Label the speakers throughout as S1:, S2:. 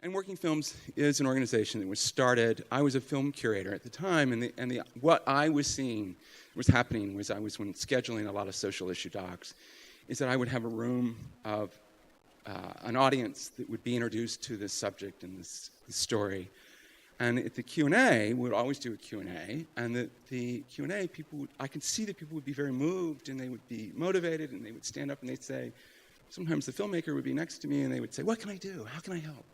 S1: And Working Films is an organization that was started. I was a film curator at the time, and what I was seeing was happening was when scheduling a lot of social issue docs, is that I would have a room of an audience that would be introduced to this subject and this story. And at the Q&A, we would always do a Q&A, and the Q&A, I could see that people would be very moved, and they would be motivated, and they would stand up and they'd say, sometimes the filmmaker would be next to me, and they would say, what can I do? How can I help?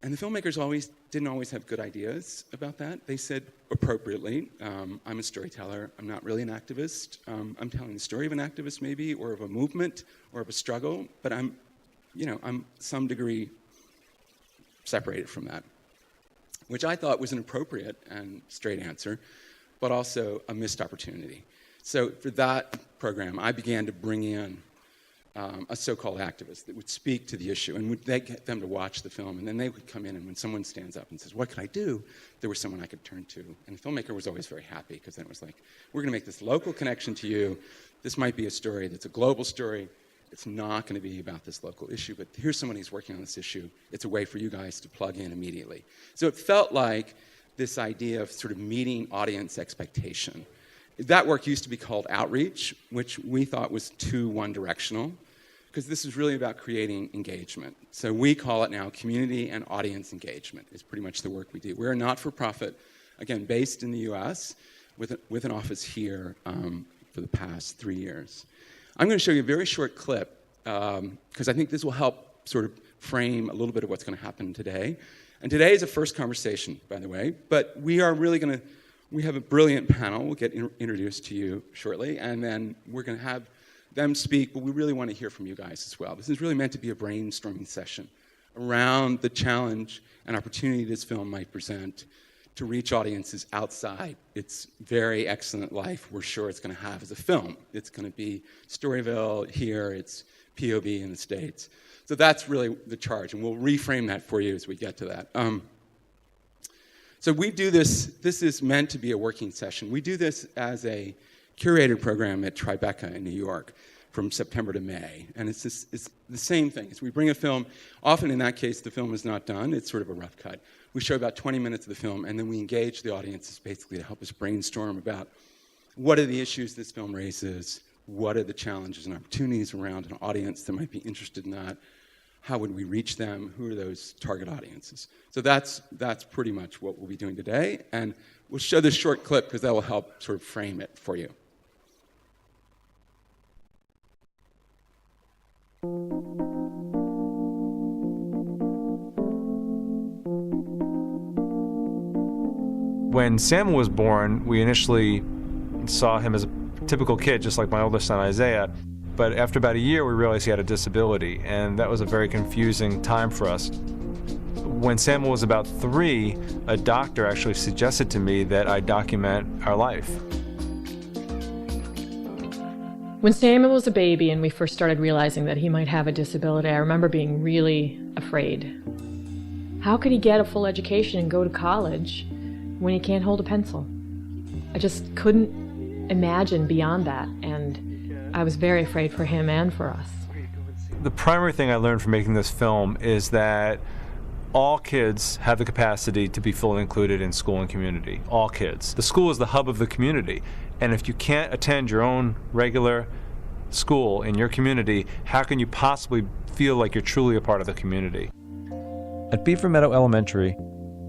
S1: And the filmmakers didn't always have good ideas about that. They said appropriately, I'm a storyteller, I'm not really an activist. I'm telling the story of an activist maybe, or of a movement, or of a struggle, but I'm some degree separated from that, which I thought was an appropriate and straight answer, but also a missed opportunity. So for that program, I began to bring in a so-called activist that would speak to the issue, and they'd get them to watch the film, and then they would come in, and when someone stands up and says, what can I do? There was someone I could turn to. And the filmmaker was always very happy, because then it was like, we're going to make this local connection to you. This might be a story that's a global story. It's not going to be about this local issue, but here's someone who's working on this issue. It's a way for you guys to plug in immediately. So it felt like this idea of sort of meeting audience expectation. That work used to be called outreach, which we thought was too one-directional, because this is really about creating engagement. So we call it now community and audience engagement is pretty much the work we do. We're a not-for-profit, again, based in the US, with an office here for the past 3 years. I'm going to show you a very short clip, because I think this will help sort of frame a little bit of what's going to happen today. And today is a first conversation, by the way, but we are really going to, we have a brilliant panel. We'll get introduced to you shortly, and then we're going to have them speak, but we really want to hear from you guys as well. This is really meant to be a brainstorming session around the challenge and opportunity this film might present to reach audiences outside its very excellent life we're sure it's going to have as a film. It's going to be Storyville here, it's POV in the States. So that's really the charge, and we'll reframe that for you as we get to that. So we do this is meant to be a working session. We do this as a curated program at Tribeca in New York from September to May. And it's the same thing. As we bring a film, often in that case, the film is not done. It's sort of a rough cut. We show about 20 minutes of the film, and then we engage the audiences basically to help us brainstorm about what are the issues this film raises, what are the challenges and opportunities around an audience that might be interested in that, how would we reach them, who are those target audiences. So that's pretty much what we'll be doing today, and we'll show this short clip because that will help sort of frame it for you.
S2: When Samuel was born, we initially saw him as a typical kid, just like my oldest son, Isaiah. But after about a year, we realized he had a disability, and that was a very confusing time for us. When Samuel was about 3, a doctor actually suggested to me that I document our life.
S3: When Samuel was a baby and we first started realizing that he might have a disability, I remember being really afraid. How could he get a full education and go to college when he can't hold a pencil? I just couldn't imagine beyond that, and I was very afraid for him and for us.
S2: The primary thing I learned from making this film is that all kids have the capacity to be fully included in school and community. All kids. The school is the hub of the community, and if you can't attend your own regular school in your community, how can you possibly feel like you're truly a part of the community? At Beaver Meadow Elementary,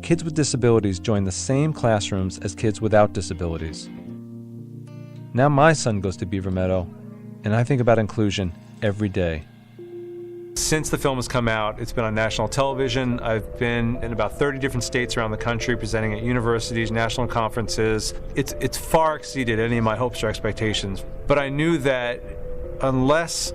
S2: kids with disabilities join the same classrooms as kids without disabilities. Now my son goes to Beaver Meadow, and I think about inclusion every day. Since the film has come out, it's been on national television. I've been in about 30 different states around the country, presenting at universities, national conferences. It's far exceeded any of my hopes or expectations. But I knew that unless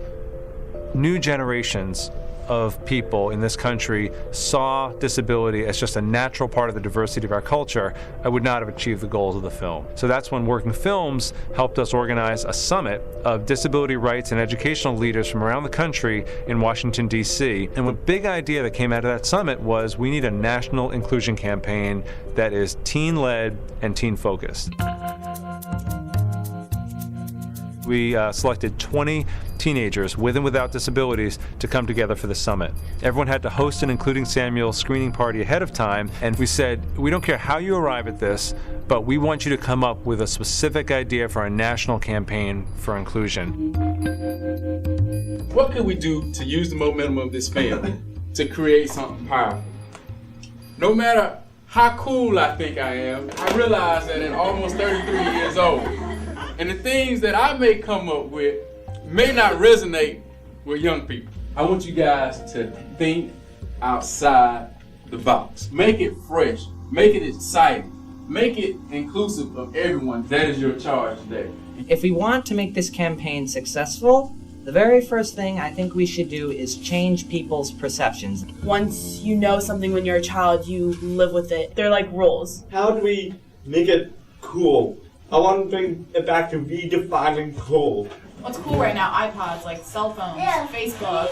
S2: new generations of people in this country saw disability as just a natural part of the diversity of our culture, I would not have achieved the goals of the film. So that's when Working Films helped us organize a summit of disability rights and educational leaders from around the country in Washington, D.C. And the big idea that came out of that summit was we need a national inclusion campaign that is teen-led and teen-focused. we selected 20 teenagers with and without disabilities to come together for the summit. Everyone had to host an Including Samuel screening party ahead of time, and we said, we don't care how you arrive at this, but we want you to come up with a specific idea for our national campaign for inclusion.
S4: What could we do to use the momentum of this film to create something powerful? No matter how cool I think I am, I realize that at almost 33 years old, and the things that I may come up with may not resonate with young people. I want you guys to think outside the box. Make it fresh, make it exciting, make it inclusive of everyone. That is your charge today.
S5: If we want to make this campaign successful, the very first thing I think we should do is change people's perceptions.
S6: Once you know something when you're a child, you live with it. They're like rules.
S7: How do we make it cool? I want to bring it back to redefining cool.
S8: What's cool right now? iPods, like cell phones, Facebook,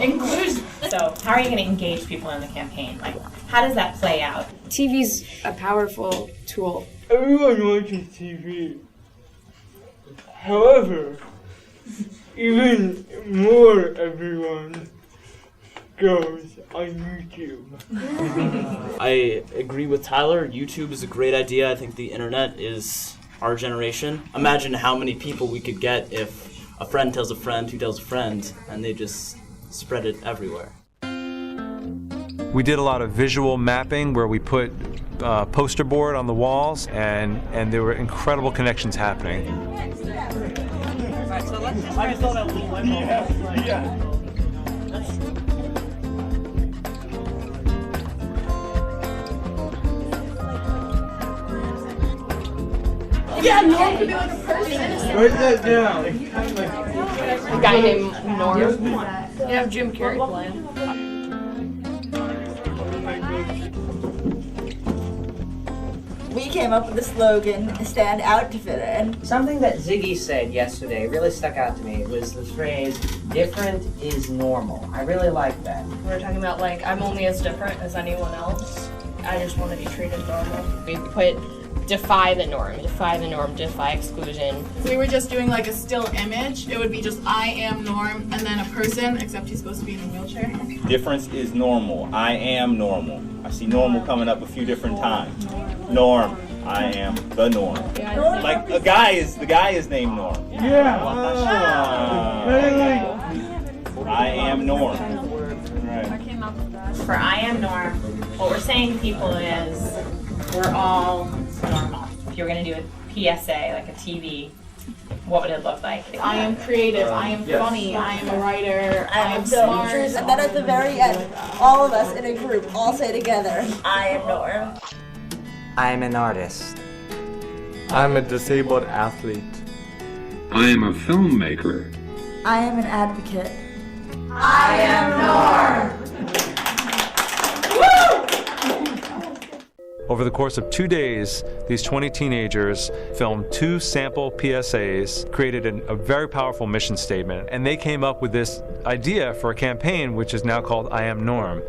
S8: inclusion.
S9: So how are you going to engage people in the campaign? Like, how does that play out?
S10: TV's a powerful tool.
S7: Everyone watches TV. However, even more everyone goes on YouTube.
S11: I agree with Tyler. YouTube is a great idea. I think the internet is our generation. Imagine how many people we could get if a friend tells a friend who tells a friend, and they just spread it everywhere.
S2: We did a lot of visual mapping where we put poster board on the walls, and there were incredible connections happening.
S5: I just saw that little light bulb.
S6: Yeah, Norm could be like a person.
S7: Write that down.
S3: A guy named Norm. You have Jim Carrey playing.
S12: We came up with the slogan, stand out to fit in.
S5: Something that Ziggy said yesterday really stuck out to me was the phrase, different is normal. I really like that.
S3: We're talking about like, I'm only as different as anyone else. I just want to be treated normal. We put defy the norm, defy exclusion.
S8: If we were just doing like a still image, it would be just I am Norm and then a person, except he's supposed to be in a wheelchair.
S13: Difference is normal. I am normal. I see normal coming up a few different times. Norm. I am the norm. Like the guy is named Norm.
S7: Yeah.
S13: I am Norm.
S9: Right. For I am Norm, what we're saying to people is we're all normal. If you were going to do a PSA, like a TV, what would it look like?
S8: I am creative, I am funny, I am a writer, I am smart.
S12: And then at the very end, all of us in a group all say together, I am Norm.
S5: I am an artist.
S7: I'm a disabled athlete.
S14: I am a filmmaker.
S12: I am an advocate.
S6: I am Norm.
S2: Over the course of 2 days, these 20 teenagers filmed 2 sample PSAs, created a very powerful mission statement, and they came up with this idea for a campaign which is now called I Am Norm.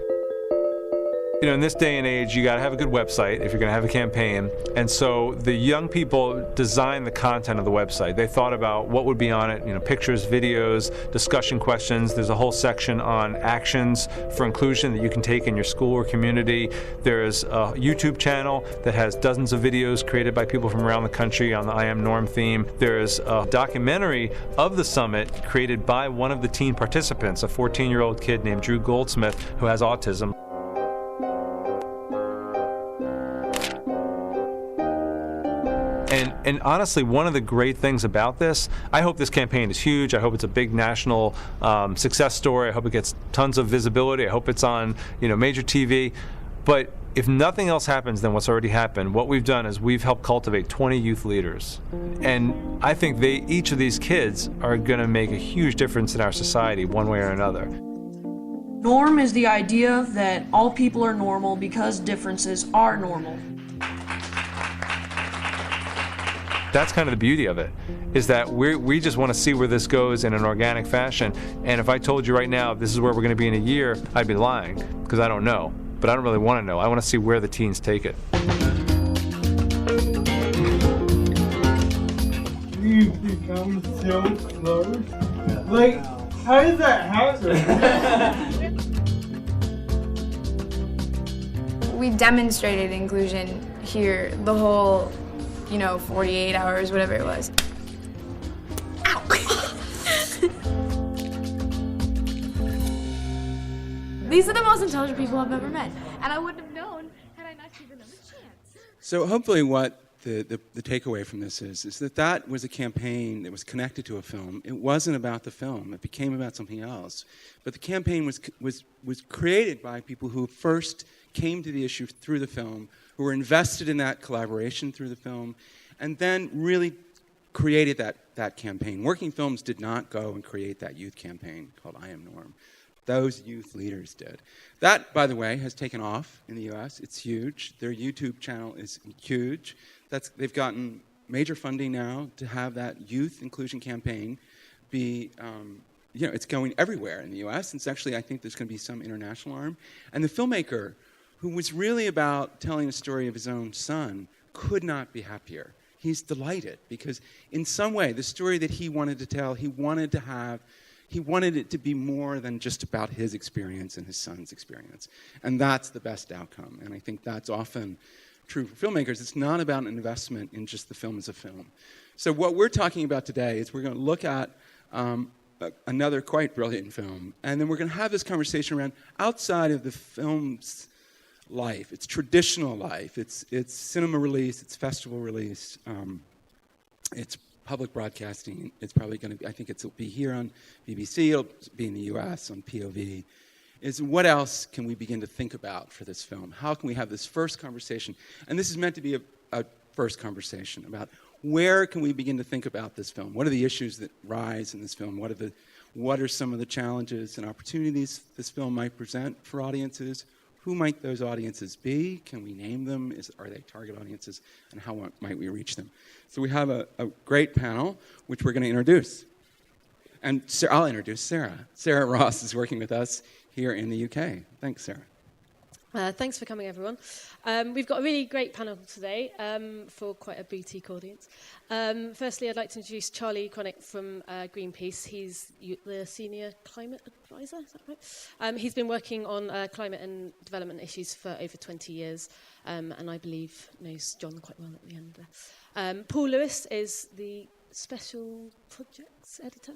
S2: You know, in this day and age, you got to have a good website if you're going to have a campaign. And so the young people designed the content of the website. They thought about what would be on it, you know, pictures, videos, discussion questions. There's a whole section on actions for inclusion that you can take in your school or community. There's a YouTube channel that has dozens of videos created by people from around the country on the I Am Norm theme. There's a documentary of the summit created by one of the teen participants, a 14-year-old kid named Drew Goldsmith who has autism. And honestly, one of the great things about this, I hope this campaign is huge. I hope it's a big national success story. I hope it gets tons of visibility. I hope it's on, you know, major TV. But if nothing else happens than what's already happened, what we've done is we've helped cultivate 20 youth leaders. And I think each of these kids are going to make a huge difference in our society one way or another.
S10: Norm is the idea that all people are normal because differences are normal.
S2: That's kind of the beauty of it, is that we just want to see where this goes in an organic fashion. And if I told you right now this is where we're going to be in a year, I'd be lying, because I don't know. But I don't really want to know. I want to see where the teens take it.
S7: We become so close. Like, how does that happen?
S15: We demonstrated inclusion here the whole, 48 hours, whatever it was.
S16: These are the most intelligent people I've ever met, and I wouldn't have known had I not given them a chance.
S1: So hopefully what the takeaway from this is that was a campaign that was connected to a film. It wasn't about the film. It became about something else. But the campaign was created by people who first came to the issue through the film, who were invested in that collaboration through the film, and then really created that campaign. Working Films did not go and create that youth campaign called I Am Norm. Those youth leaders did. That, by the way, has taken off in the U.S. It's huge. Their YouTube channel is huge. They've gotten major funding now to have that youth inclusion campaign be, it's going everywhere in the U.S. And it's actually, I think there's going to be some international arm. And the filmmaker, who was really about telling a story of his own son, could not be happier. He's delighted because in some way, the story that he wanted to tell, he wanted it to be more than just about his experience and his son's experience. And that's the best outcome. And I think that's often true for filmmakers. It's not about an investment in just the film as a film. So what we're talking about today is we're going to look at another quite brilliant film. And then we're going to have this conversation around outside of the film's life, its traditional life, its cinema release, its festival release, its public broadcasting. It's probably going to be, I think it'll be here on BBC, it'll be in the US on POV, is what else can we begin to think about for this film? How can we have this first conversation? And this is meant to be a first conversation about where can we begin to think about this film? What are the issues that rise in this film? What are some of the challenges and opportunities this film might present for audiences? Who might those audiences be? Can we name them? Are they target audiences? And how might we reach them? So we have a great panel, which we're going to introduce. And I'll introduce Sarah. Sarah Ross is working with us here in the UK. Thanks, Sarah.
S17: Thanks for coming, everyone. We've got a really great panel today for quite a boutique audience. Firstly, I'd like to introduce Charlie Cronick from Greenpeace. He's the Senior Climate Advisor, is that right? He's been working on climate and development issues for over 20 years, and I believe knows John quite well at the end there. Paul Lewis is the Special Projects Editor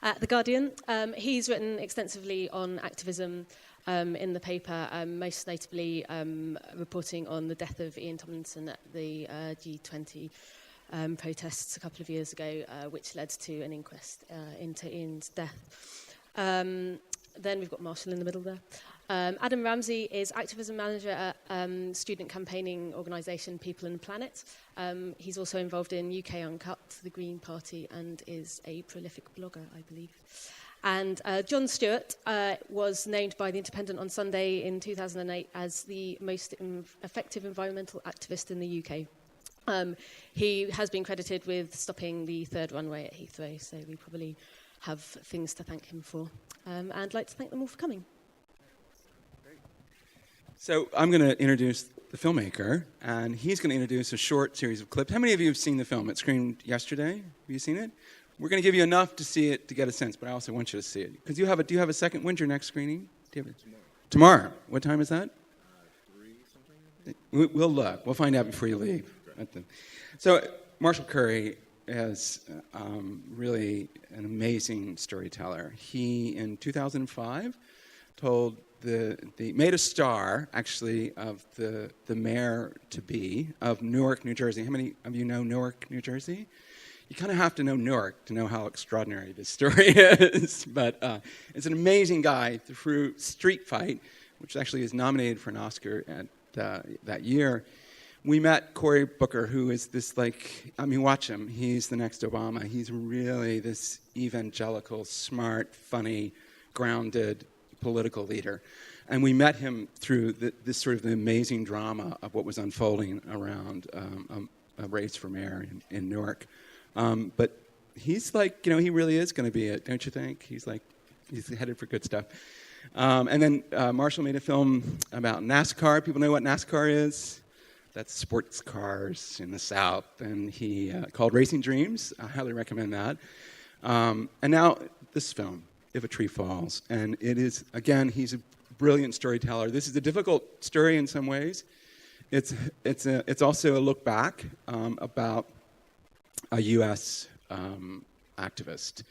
S17: at The Guardian. He's written extensively on activism in the paper, most notably reporting on the death of Ian Tomlinson at the G20 protests a couple of years ago, which led to an inquest into Ian's death. Then we've got Marshall in the middle there. Adam Ramsey is activism manager at student campaigning organisation People and Planet. He's also involved in UK Uncut, the Green Party, and is a prolific blogger, I believe. And John Stewart was named by The Independent on Sunday in 2008 as the most effective environmental activist in the UK. He has been credited with stopping the third runway at Heathrow, so we probably have things to thank him for. And I'd like to thank them all for coming.
S1: So I'm going to introduce the filmmaker, and he's going to introduce a short series of clips. How many of you have seen the film? It screened yesterday. Have you seen it? We're going to give you enough to see it to get a sense, but I also want you to see it. Because do you have a second? When's your next screening? Tomorrow. What time is that? 3 something. We'll look. We'll find out before you leave. So Marshall Curry is really an amazing storyteller. He, in 2005, made a star, actually, of the mayor-to-be of Newark, New Jersey. How many of you know Newark, New Jersey? You kind of have to know Newark to know how extraordinary this story is. But it's an amazing guy through Street Fight, which actually is nominated for an Oscar that year. We met Cory Booker, who is this watch him. He's the next Obama. He's really this evangelical, smart, funny, grounded political leader. And we met him through this sort of the amazing drama of what was unfolding around a race for mayor in Newark. But he's he really is going to be it, don't you think? He's headed for good stuff. And then Marshall made a film about NASCAR. People know what NASCAR is? that's sports cars in the South, and he called Racing Dreams. I highly recommend that. And now this film, If a Tree Falls, and it is, again, he's a brilliant storyteller. This is a difficult story in some ways. It's also a look back about a U.S. Activist.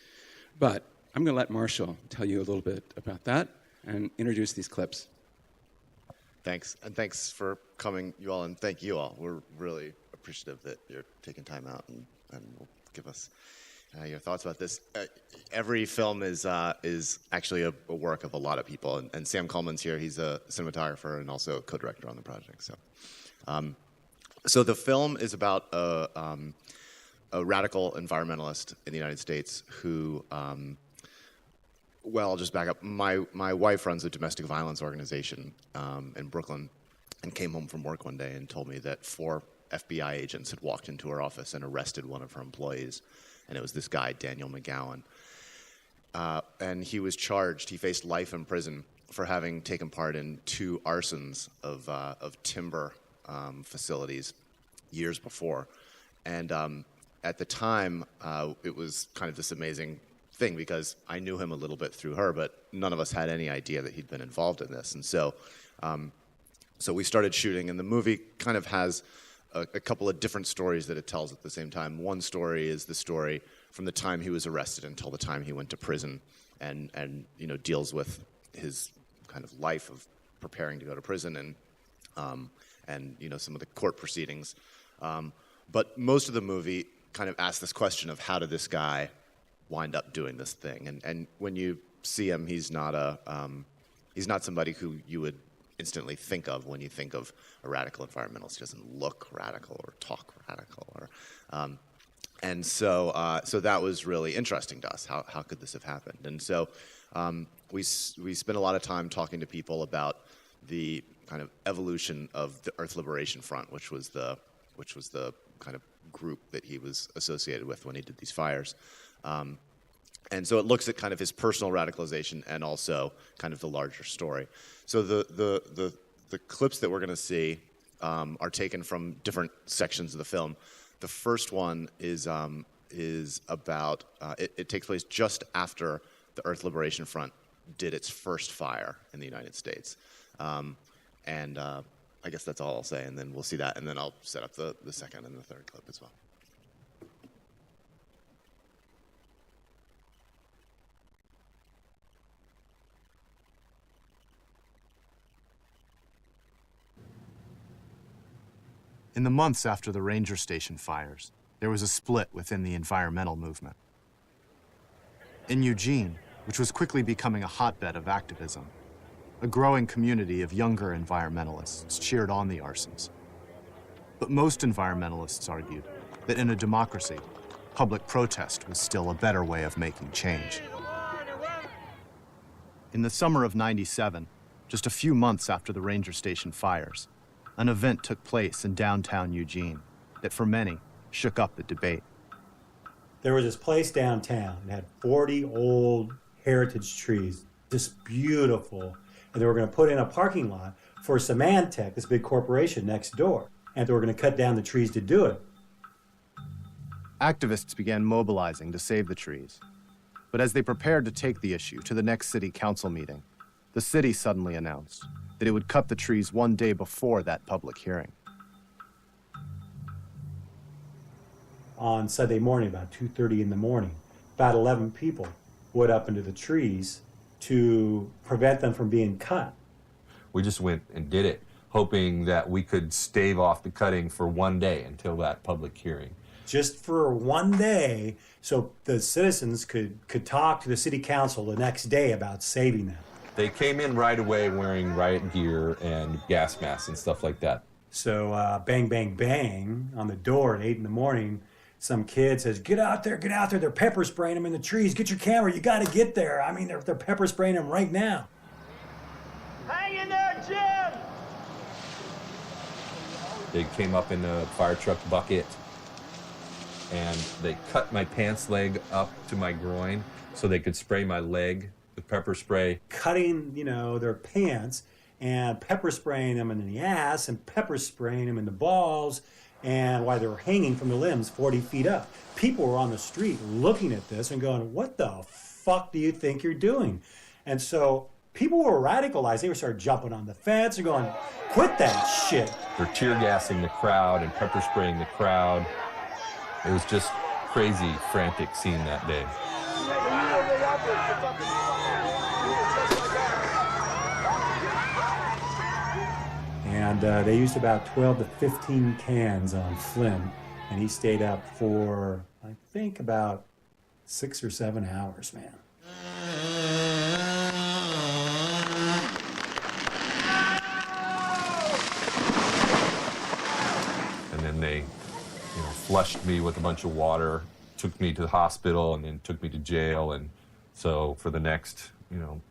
S1: But I'm going to let Marshall tell you a little bit about that and introduce these clips.
S18: Thanks, and thanks for coming, you all, and thank you all. We're really appreciative that you're taking time out and will give us your thoughts about this. Every film is actually a work of a lot of people, and Sam Coleman's here. He's a cinematographer and also a co-director on the project. So the film is about a radical environmentalist in the United States who, well, I'll just back up. My wife runs a domestic violence organization in Brooklyn and came home from work one day and told me that 4 FBI agents had walked into her office and arrested one of her employees. And it was this guy, Daniel McGowan. And he was charged. He faced life in prison for having taken part in 2 arsons of timber facilities years before. And at the time, it was kind of this amazing thing because I knew him a little bit through her, but none of us had any idea that he'd been involved in this. And so we started shooting, and the movie kind of has a couple of different stories that it tells at the same time. One story is the story from the time he was arrested until the time he went to prison, and deals with his kind of life of preparing to go to prison and some of the court proceedings. But most of the movie kind of asks this question of how did this guy wind up doing this thing? And when you see him, he's not somebody who you would instantly think of when you think of a radical environmentalist. He doesn't look radical or talk radical, and so that was really interesting to us. How could this have happened? And so we spent a lot of time talking to people about the kind of evolution of the Earth Liberation Front, which was the kind of group that he was associated with when he did these fires. And so it looks at kind of his personal radicalization and also kind of the larger story. So the clips that we're going to see are taken from different sections of the film. The first one is about it takes place just after the Earth Liberation Front did its first fire in the United States, and I guess that's all I'll say. And then we'll see that, and then I'll set up the second and the third clip as well.
S19: In the months after the ranger station fires, there was a split within the environmental movement. In Eugene, which was quickly becoming a hotbed of activism, a growing community of younger environmentalists cheered on the arsons. But most environmentalists argued that in a democracy, public protest was still a better way of making change. In the summer of '97, just a few months after the ranger station fires, an event took place in downtown Eugene that, for many, shook up the debate.
S20: There was this place downtown that had 40 old heritage trees, just beautiful. And they were going to put in a parking lot for Symantec, this big corporation next door. And they were going to cut down the trees to do it.
S19: Activists began mobilizing to save the trees. But as they prepared to take the issue to the next city council meeting, the city suddenly announced that it would cut the trees one day before that public hearing.
S20: On Sunday morning, about 2:30 in the morning, about 11 people went up into the trees to prevent them from being cut.
S21: We just went and did it, hoping that we could stave off the cutting for one day until that public hearing.
S20: Just for one day, so the citizens could talk to the city council the next day about saving them.
S21: They came in right away wearing riot gear and gas masks and stuff like that.
S20: So bang, bang, bang on the door at 8 in the morning. Some kid says, get out there, they're pepper spraying them in the trees. Get your camera, you gotta get there. I mean, they're pepper spraying them right now.
S22: Hang in there, Jim!
S21: They came up in a fire truck bucket and they cut my pants leg up to my groin so they could spray my leg with pepper spray.
S20: Cutting, their pants and pepper spraying them in the ass and pepper spraying them in the balls, and while they were hanging from the limbs 40 feet up. People were on the street looking at this and going, what the fuck do you think you're doing? And so people were radicalized. They were started jumping on the fence and going, quit that shit.
S21: They're tear gassing the crowd and pepper spraying the crowd. It was just crazy, frantic scene that day.
S20: And they used about 12 to 15 cans on Flynn, and he stayed up for, I think, about 6 or 7 hours, man.
S21: And then they, flushed me with a bunch of water, took me to the hospital, and then took me to jail. And so for the next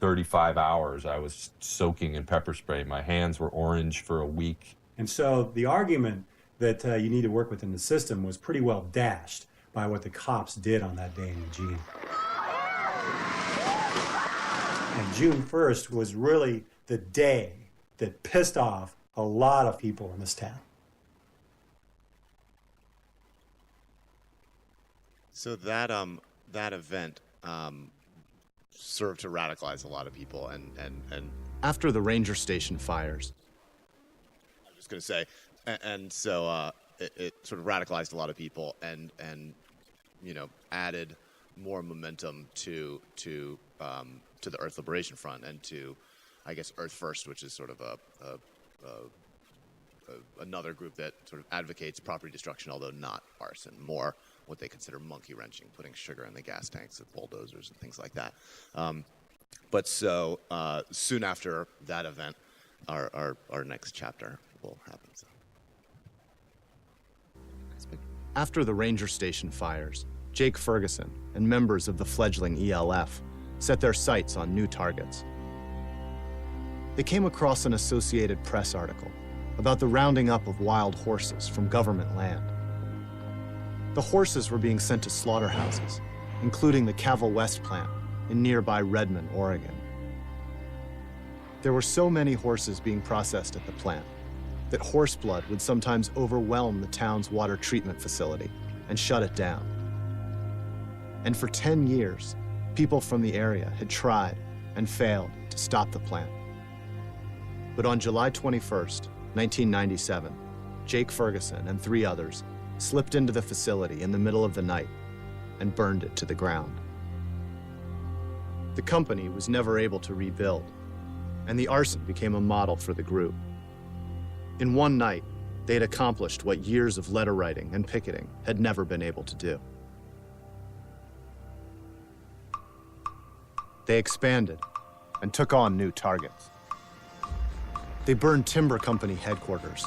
S21: 35 hours, I was soaking in pepper spray. My hands were orange for a week.
S20: And so the argument that you need to work within the system was pretty well dashed by what the cops did on that day in Eugene. And June 1st was really the day that pissed off a lot of people in this town.
S18: So that event served to radicalize a lot of people, and
S19: after the ranger station fires,
S18: I was going to say, and so it sort of radicalized a lot of people, and added more momentum to the Earth Liberation Front and to, I guess, Earth First, which is sort of another group that sort of advocates property destruction, although not arson, more what they consider monkey wrenching, putting sugar in the gas tanks of bulldozers and things like that. But so soon after that event, our next chapter will happen. So.
S19: After the ranger station fires, Jake Ferguson and members of the fledgling ELF set their sights on new targets. They came across an Associated Press article about the rounding up of wild horses from government land. The horses were being sent to slaughterhouses, including the Cavill West plant in nearby Redmond, Oregon. There were so many horses being processed at the plant that horse blood would sometimes overwhelm the town's water treatment facility and shut it down. And for 10 years, people from the area had tried and failed to stop the plant. But on July 21st, 1997, Jake Ferguson and 3 others slipped into the facility in the middle of the night and burned it to the ground. The company was never able to rebuild, and the arson became a model for the group. In one night, they had accomplished what years of letter writing and picketing had never been able to do. They expanded and took on new targets. They burned timber company headquarters,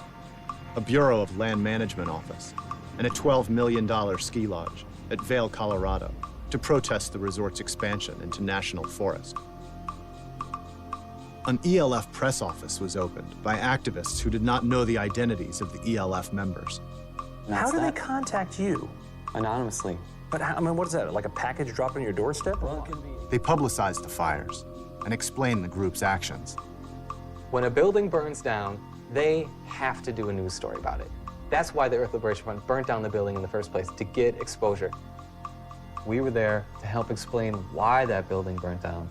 S19: a Bureau of Land Management office, and a $12 million ski lodge at Vail, Colorado, to protest the resort's expansion into national forest. An ELF press office was opened by activists who did not know the identities of the ELF members.
S4: How do they contact you? Anonymously. But what is that, like a package dropped on your doorstep?
S19: They publicized the fires and explained the group's actions.
S4: When a building burns down, they have to do a news story about it. That's why the Earth Liberation Front burnt down the building in the first place, to get exposure. We were there to help explain why that building burnt down,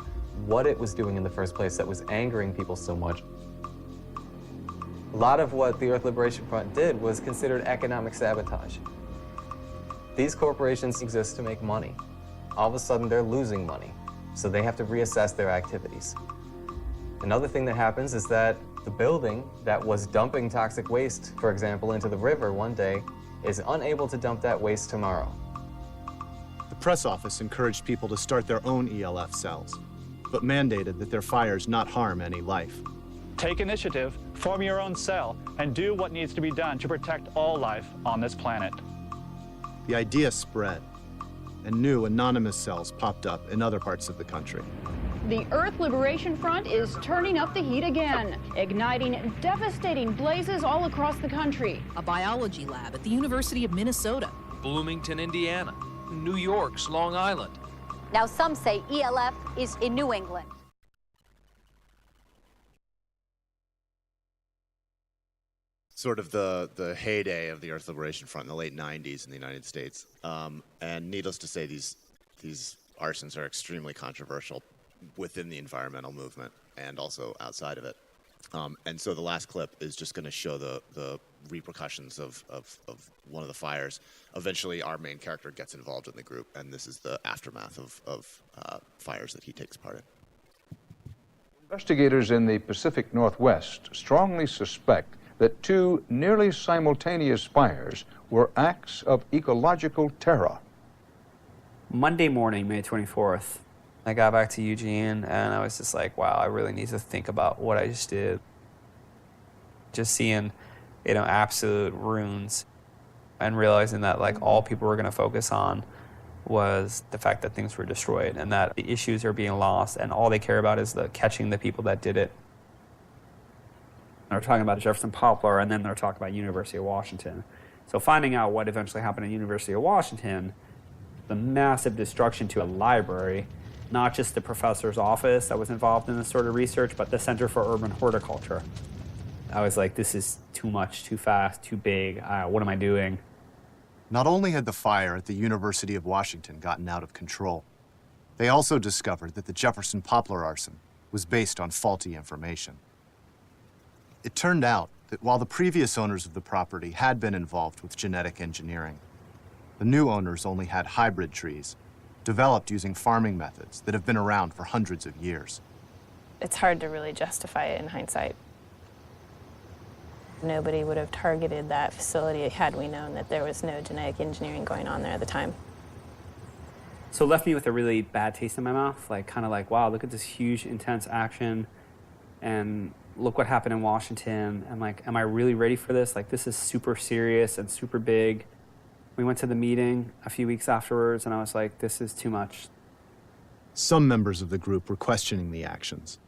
S4: what it was doing in the first place that was angering people so much. A lot of what the Earth Liberation Front did was considered economic sabotage. These corporations exist to make money. All of a sudden, they're losing money, so they have to reassess their activities. Another thing that happens is that the building that was dumping toxic waste, for example, into the river one day, is unable to dump that waste tomorrow.
S19: The press office encouraged people to start their own ELF cells, but mandated that their fires not harm any life.
S11: Take initiative, form your own cell, and do what needs to be done to protect all life on this planet.
S19: The idea spread, and new anonymous cells popped up in other parts of the country.
S23: The Earth Liberation Front is turning up the heat again, igniting devastating blazes all across the country.
S24: A biology lab at the University of Minnesota.
S25: Bloomington, Indiana. New York's Long Island.
S26: Now some say ELF is in New England.
S18: sort of the heyday of the Earth Liberation Front in the late 90s in the United States. And needless to say, these arsons are extremely controversial within the environmental movement and also outside of it. And so the last clip is just going to show the repercussions of one of the fires. Eventually, our main character gets involved in the group, and this is the aftermath of fires that he takes part in.
S3: Investigators in the Pacific Northwest strongly suspect that two nearly simultaneous fires were acts of ecological terror.
S5: Monday morning, May 24th, I got back to Eugene and I was just like, wow, I really need to think about what I just did. Just seeing, absolute ruins and realizing that like all people were going to focus on was the fact that things were destroyed and that the issues are being lost and all they care about is catching the people that did it. They're talking about Jefferson Poplar and then they're talking about University of Washington. So finding out what eventually happened at University of Washington, the massive destruction to a library, not just the professor's office that was involved in this sort of research, but the Center for Urban Horticulture. I was like, this is too much, too fast, too big. What am I doing?
S19: Not only had the fire at the University of Washington gotten out of control, they also discovered that the Jefferson Poplar arson was based on faulty information. It turned out that while the previous owners of the property had been involved with genetic engineering, the new owners only had hybrid trees, developed using farming methods that have been around for hundreds of years.
S8: It's hard to really justify it in hindsight. Nobody would have targeted that facility had we known that there was no genetic engineering going on there at the time.
S5: So it left me with a really bad taste in my mouth, kind of like, wow, look at this huge, intense action, and look what happened in Washington. I'm like, am I really ready for this? Like, this is super serious and super big. We went to the meeting a few weeks afterwards, and I was like, this is too much.
S19: Some members of the group were questioning the actions,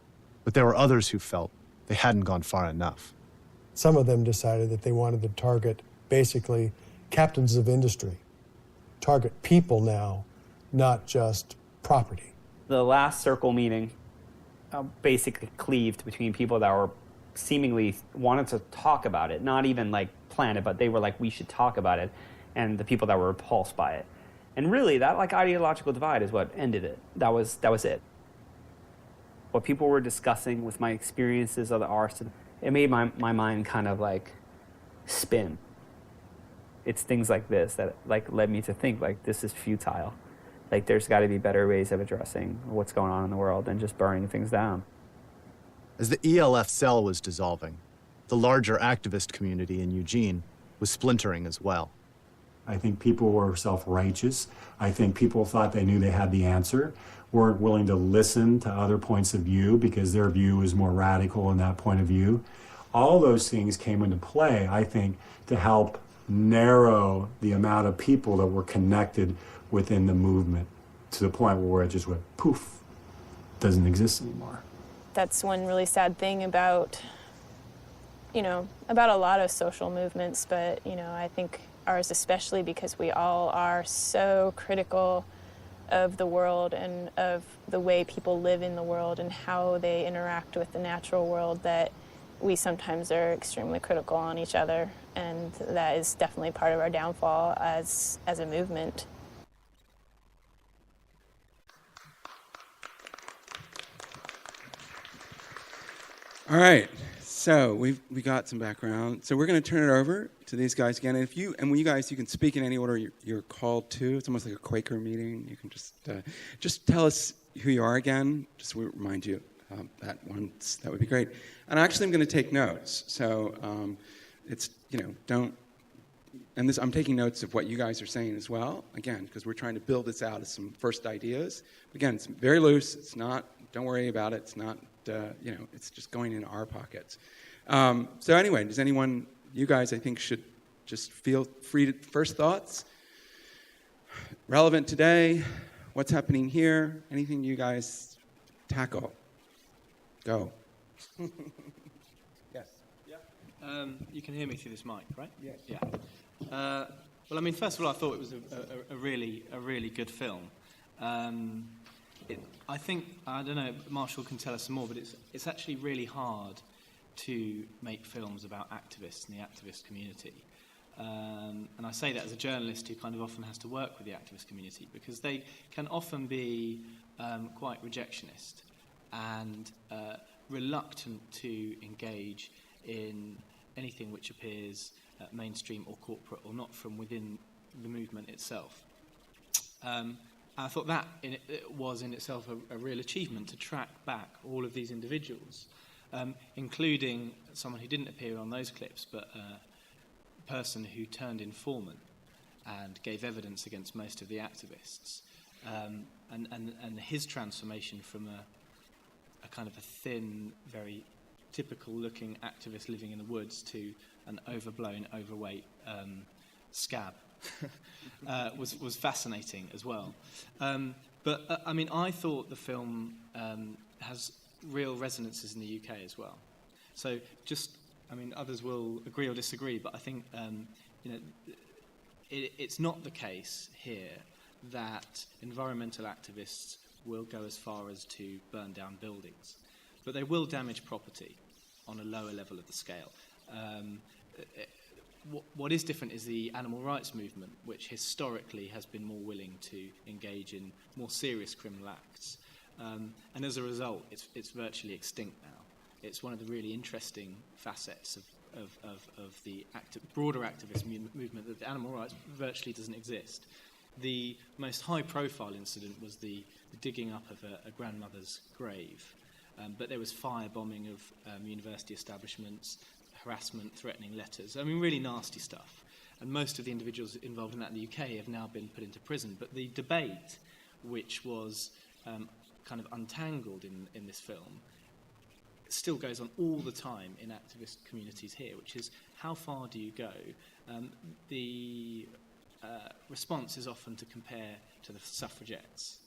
S19: but there were others who felt they hadn't gone far enough.
S9: Some of them decided that they wanted to target, basically, captains of industry. Target people now, not just property.
S5: The last circle meeting basically cleaved between people that were seemingly wanted to talk about it, not even plan it, but they were like, we should talk about it, and the people that were repulsed by it. And really, that ideological divide is what ended it. That was it. What people were discussing with my experiences of the arson, it made my mind kind of spin. It's things like this that led me to think this is futile. There's got to be better ways of addressing what's going on in the world than just burning things down.
S19: As the ELF cell was dissolving, the larger activist community in Eugene was splintering as well.
S20: I think people were self-righteous. I think people thought they knew they had the answer, weren't willing to listen to other points of view because their view was more radical in that point of view. All those things came into play, I think, to help narrow the amount of people that were connected within the movement to the point where it just went poof, doesn't exist anymore.
S8: That's one really sad thing about, about a lot of social movements, but, I think ours especially because we all are so critical of the world and of the way people live in the world and how they interact with the natural world that we sometimes are extremely critical on each other, and that is definitely part of our downfall as a movement.
S1: All right, so we got some background. So we're going to turn it over to these guys again. And you can speak in any order you're called to. It's almost like a Quaker meeting. You can just tell us who you are again. Just to remind you that once. That would be great. And actually, I'm going to take notes. So I'm taking notes of what you guys are saying as well. Again, because we're trying to build this out as some first ideas. Again, it's very loose. It's not. Don't worry about it. It's not. It's just going in our pockets. So anyway, does anyone, you guys, I think, should just feel free to, first thoughts? Relevant today? What's happening here? Anything you guys tackle? Go.
S13: Yes. Yeah. You can hear me through this mic, right?
S1: Yes.
S13: Yeah. Well, first of all, I thought it was a really good film. I think, I don't know, Marshall can tell us some more, but it's actually really hard to make films about activists and the activist community. And I say that as a journalist who kind of often has to work with the activist community, because they can often be quite rejectionist and reluctant to engage in anything which appears mainstream or corporate or not from within the movement itself. I thought that was in itself a real achievement, to track back all of these individuals, including someone who didn't appear on those clips, but a person who turned informant and gave evidence against most of the activists, and his transformation from a kind of a thin, very typical-looking activist living in the woods to an overblown, overweight scab was fascinating as well. But I mean, I thought the film has real resonances in the UK as well. So just, I mean, others will agree or disagree, but I think it's not the case here that environmental activists will go as far as to burn down buildings, but they will damage property on a lower level of the scale. What is different is the animal rights movement, which historically has been more willing to engage in more serious criminal acts. And as a result, it's virtually extinct now. It's one of the really interesting facets of the broader activist movement, that the animal rights virtually doesn't exist. The most high-profile incident was the digging up of a grandmother's grave. But there was firebombing of university establishments, harassment, threatening letters. I mean, really nasty stuff. And most of the individuals involved in that in the UK have now been put into prison. But the debate, which was kind of untangled in this film, still goes on all the time in activist communities here, which is, how far do you go? The response is often to compare to the suffragettes,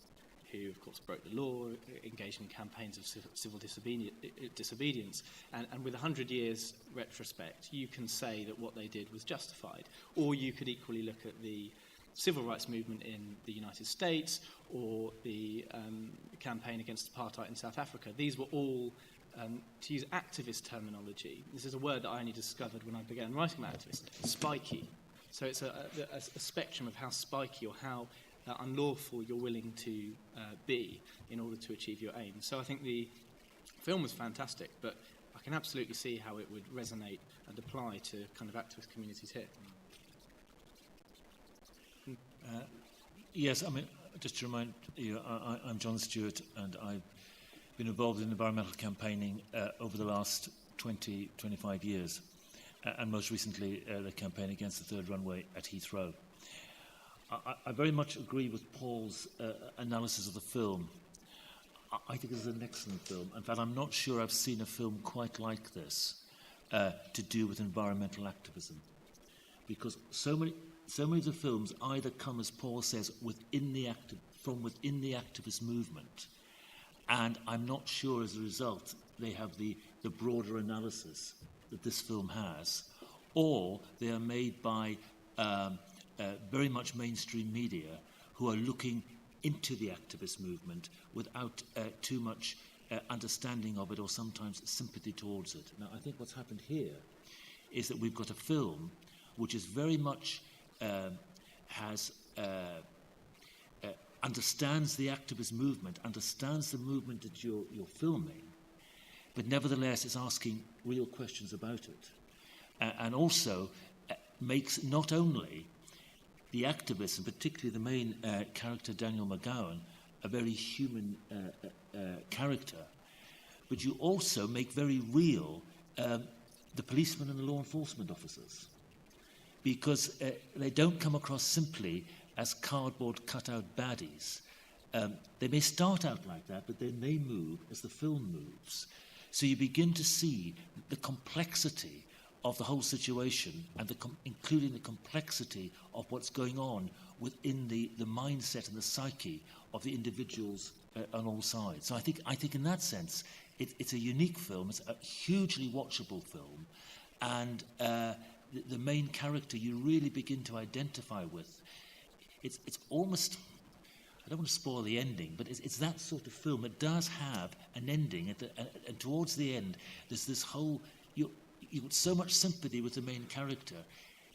S13: who, of course, broke the law, engaged in campaigns of civil disobedience. And with 100 years retrospect, you can say that what they did was justified. Or you could equally look at the civil rights movement in the United States, or the campaign against apartheid in South Africa. These were all, to use activist terminology, this is a word that I only discovered when I began writing about activists, spiky. So it's a spectrum of how spiky or how unlawful you're willing to be in order to achieve your aim. So I think the film was fantastic, but I can absolutely see how it would resonate and apply to kind of activist communities here.
S2: Yes, I mean, just to remind you, I'm John Stewart, and I've been involved in environmental campaigning over the last 20, 25 years, and most recently the campaign against the third runway at Heathrow. I very much agree with Paul's analysis of the film. I think it's an excellent film. In fact, I'm not sure I've seen a film quite like this to do with environmental activism, because so many of the films either come, as Paul says, from within the activist movement, and I'm not sure as a result they have the broader analysis that this film has, or they are made by very much mainstream media who are looking into the activist movement without too much understanding of it, or sometimes sympathy towards it. Now, I think what's happened here is that we've got a film which is very much understands the activist movement, understands the movement that you're filming, but nevertheless is asking real questions about it, and also makes not only the activists, and particularly the main character, Daniel McGowan, a very human character, but you also make very real the policemen and the law enforcement officers, because they don't come across simply as cardboard cutout baddies. They may start out like that, but then they move as the film moves. So you begin to see the complexity of the whole situation, and including the complexity of what's going on within the mindset and the psyche of the individuals on all sides. So I think in that sense, it's a unique film. It's a hugely watchable film, and the main character you really begin to identify with. It's almost, I don't want to spoil the ending, but it's that sort of film. It does have an ending, and towards the end, there's this whole you've got so much sympathy with the main character.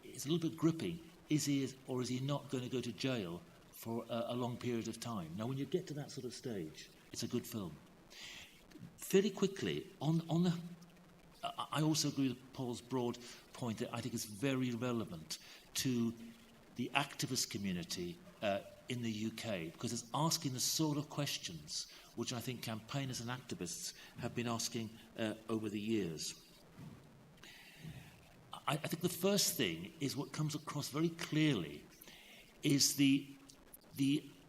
S2: It's a little bit gripping. Is he or is he not going to go to jail for a long period of time? Now, when you get to that sort of stage, it's a good film. Fairly quickly, I also agree with Paul's broad point that I think is very relevant to the activist community in the UK, because it's asking the sort of questions which I think campaigners and activists have been asking over the years. I think the first thing is what comes across very clearly is the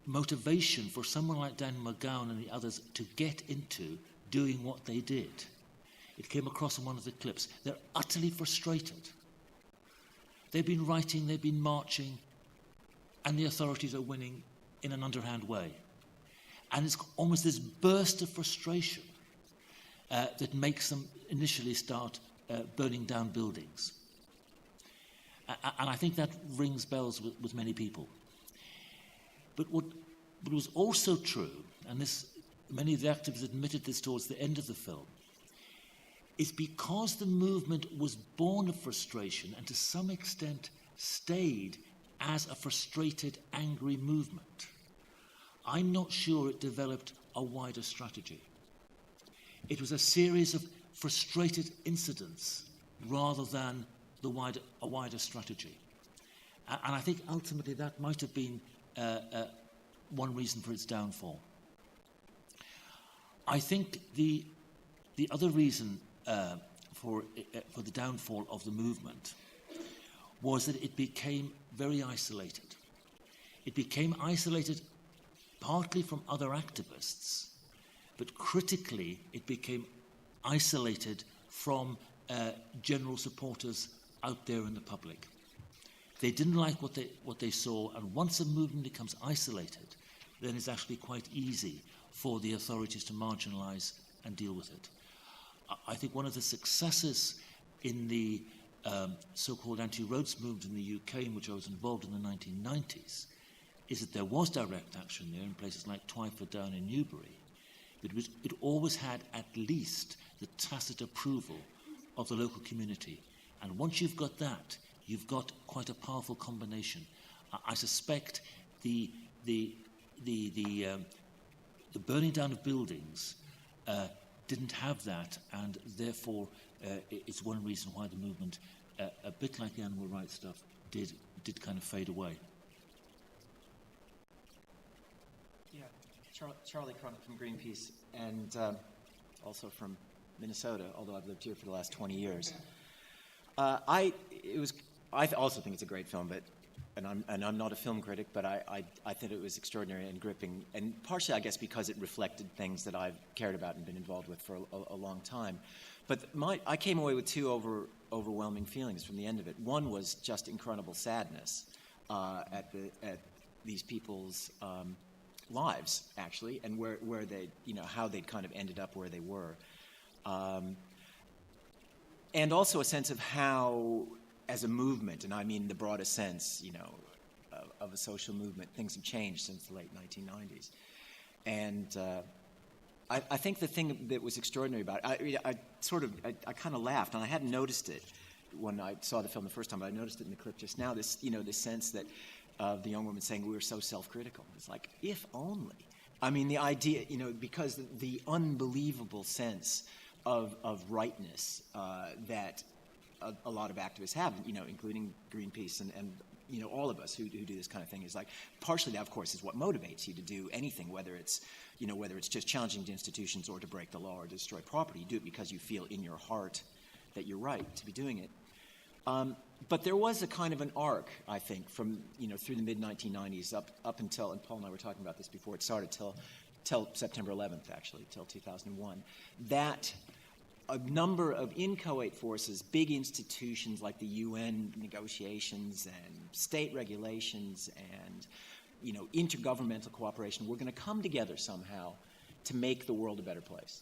S2: motivation for someone like Daniel McGowan and the others to get into doing what they did. It came across in one of the clips. They're utterly frustrated. They've been writing, they've been marching, and the authorities are winning in an underhand way. And it's almost this burst of frustration that makes them initially start burning down buildings. And I think that rings bells with many people. But what was also true, and many of the activists admitted this towards the end of the film, is because the movement was born of frustration and to some extent stayed as a frustrated, angry movement, I'm not sure it developed a wider strategy. It was a series of frustrated incidents rather than a wider strategy. And I think ultimately that might have been one reason for its downfall. I think the other reason for the downfall of the movement was that it became very isolated. It became isolated partly from other activists, but critically it became isolated from general supporters out there in the public. They didn't like what they saw, and once a movement becomes isolated, then it's actually quite easy for the authorities to marginalise and deal with it. I think one of the successes in the so-called anti-roads movement in the UK, in which I was involved in the 1990s, is that there was direct action there in places like Twyford Down in Newbury. It always had at least the tacit approval of the local community. And once you've got that, you've got quite a powerful combination. I suspect the burning down of buildings didn't have that, and therefore it's one reason why the movement, a bit like the animal rights stuff, did kind of fade away.
S6: Yeah, Charlie Cronk from Greenpeace, and also from Minnesota, although I've lived here for the last 20 years. I also think it's a great film, and I'm not a film critic, but I thought it was extraordinary and gripping, and partially, I guess, because it reflected things that I've cared about and been involved with for a long time. But I came away with two overwhelming feelings from the end of it. One was just incredible sadness at these people's lives, actually, and where they, how they'd kind of ended up where they were. And also a sense of how, as a movement, and I mean the broadest sense, of a social movement, things have changed since the late 1990s. And I think the thing that was extraordinary about it, I kind of laughed, and I hadn't noticed it when I saw the film the first time, but I noticed it in the clip just now, this sense that the young woman saying we were so self-critical. It's like, if only. I mean, the idea, because the unbelievable sense of rightness that a lot of activists have, including Greenpeace and all of us who do this kind of thing, is like, partially that, of course, is what motivates you to do anything, whether it's just challenging the institutions or to break the law or destroy property. You do it because you feel in your heart that you're right to be doing it. But there was a kind of an arc, I think, from through the mid-1990s up until, and Paul and I were talking about this before it started, till September 11th, actually, till 2001, that a number of inchoate forces, big institutions like the UN negotiations and state regulations and intergovernmental cooperation were going to come together somehow to make the world a better place.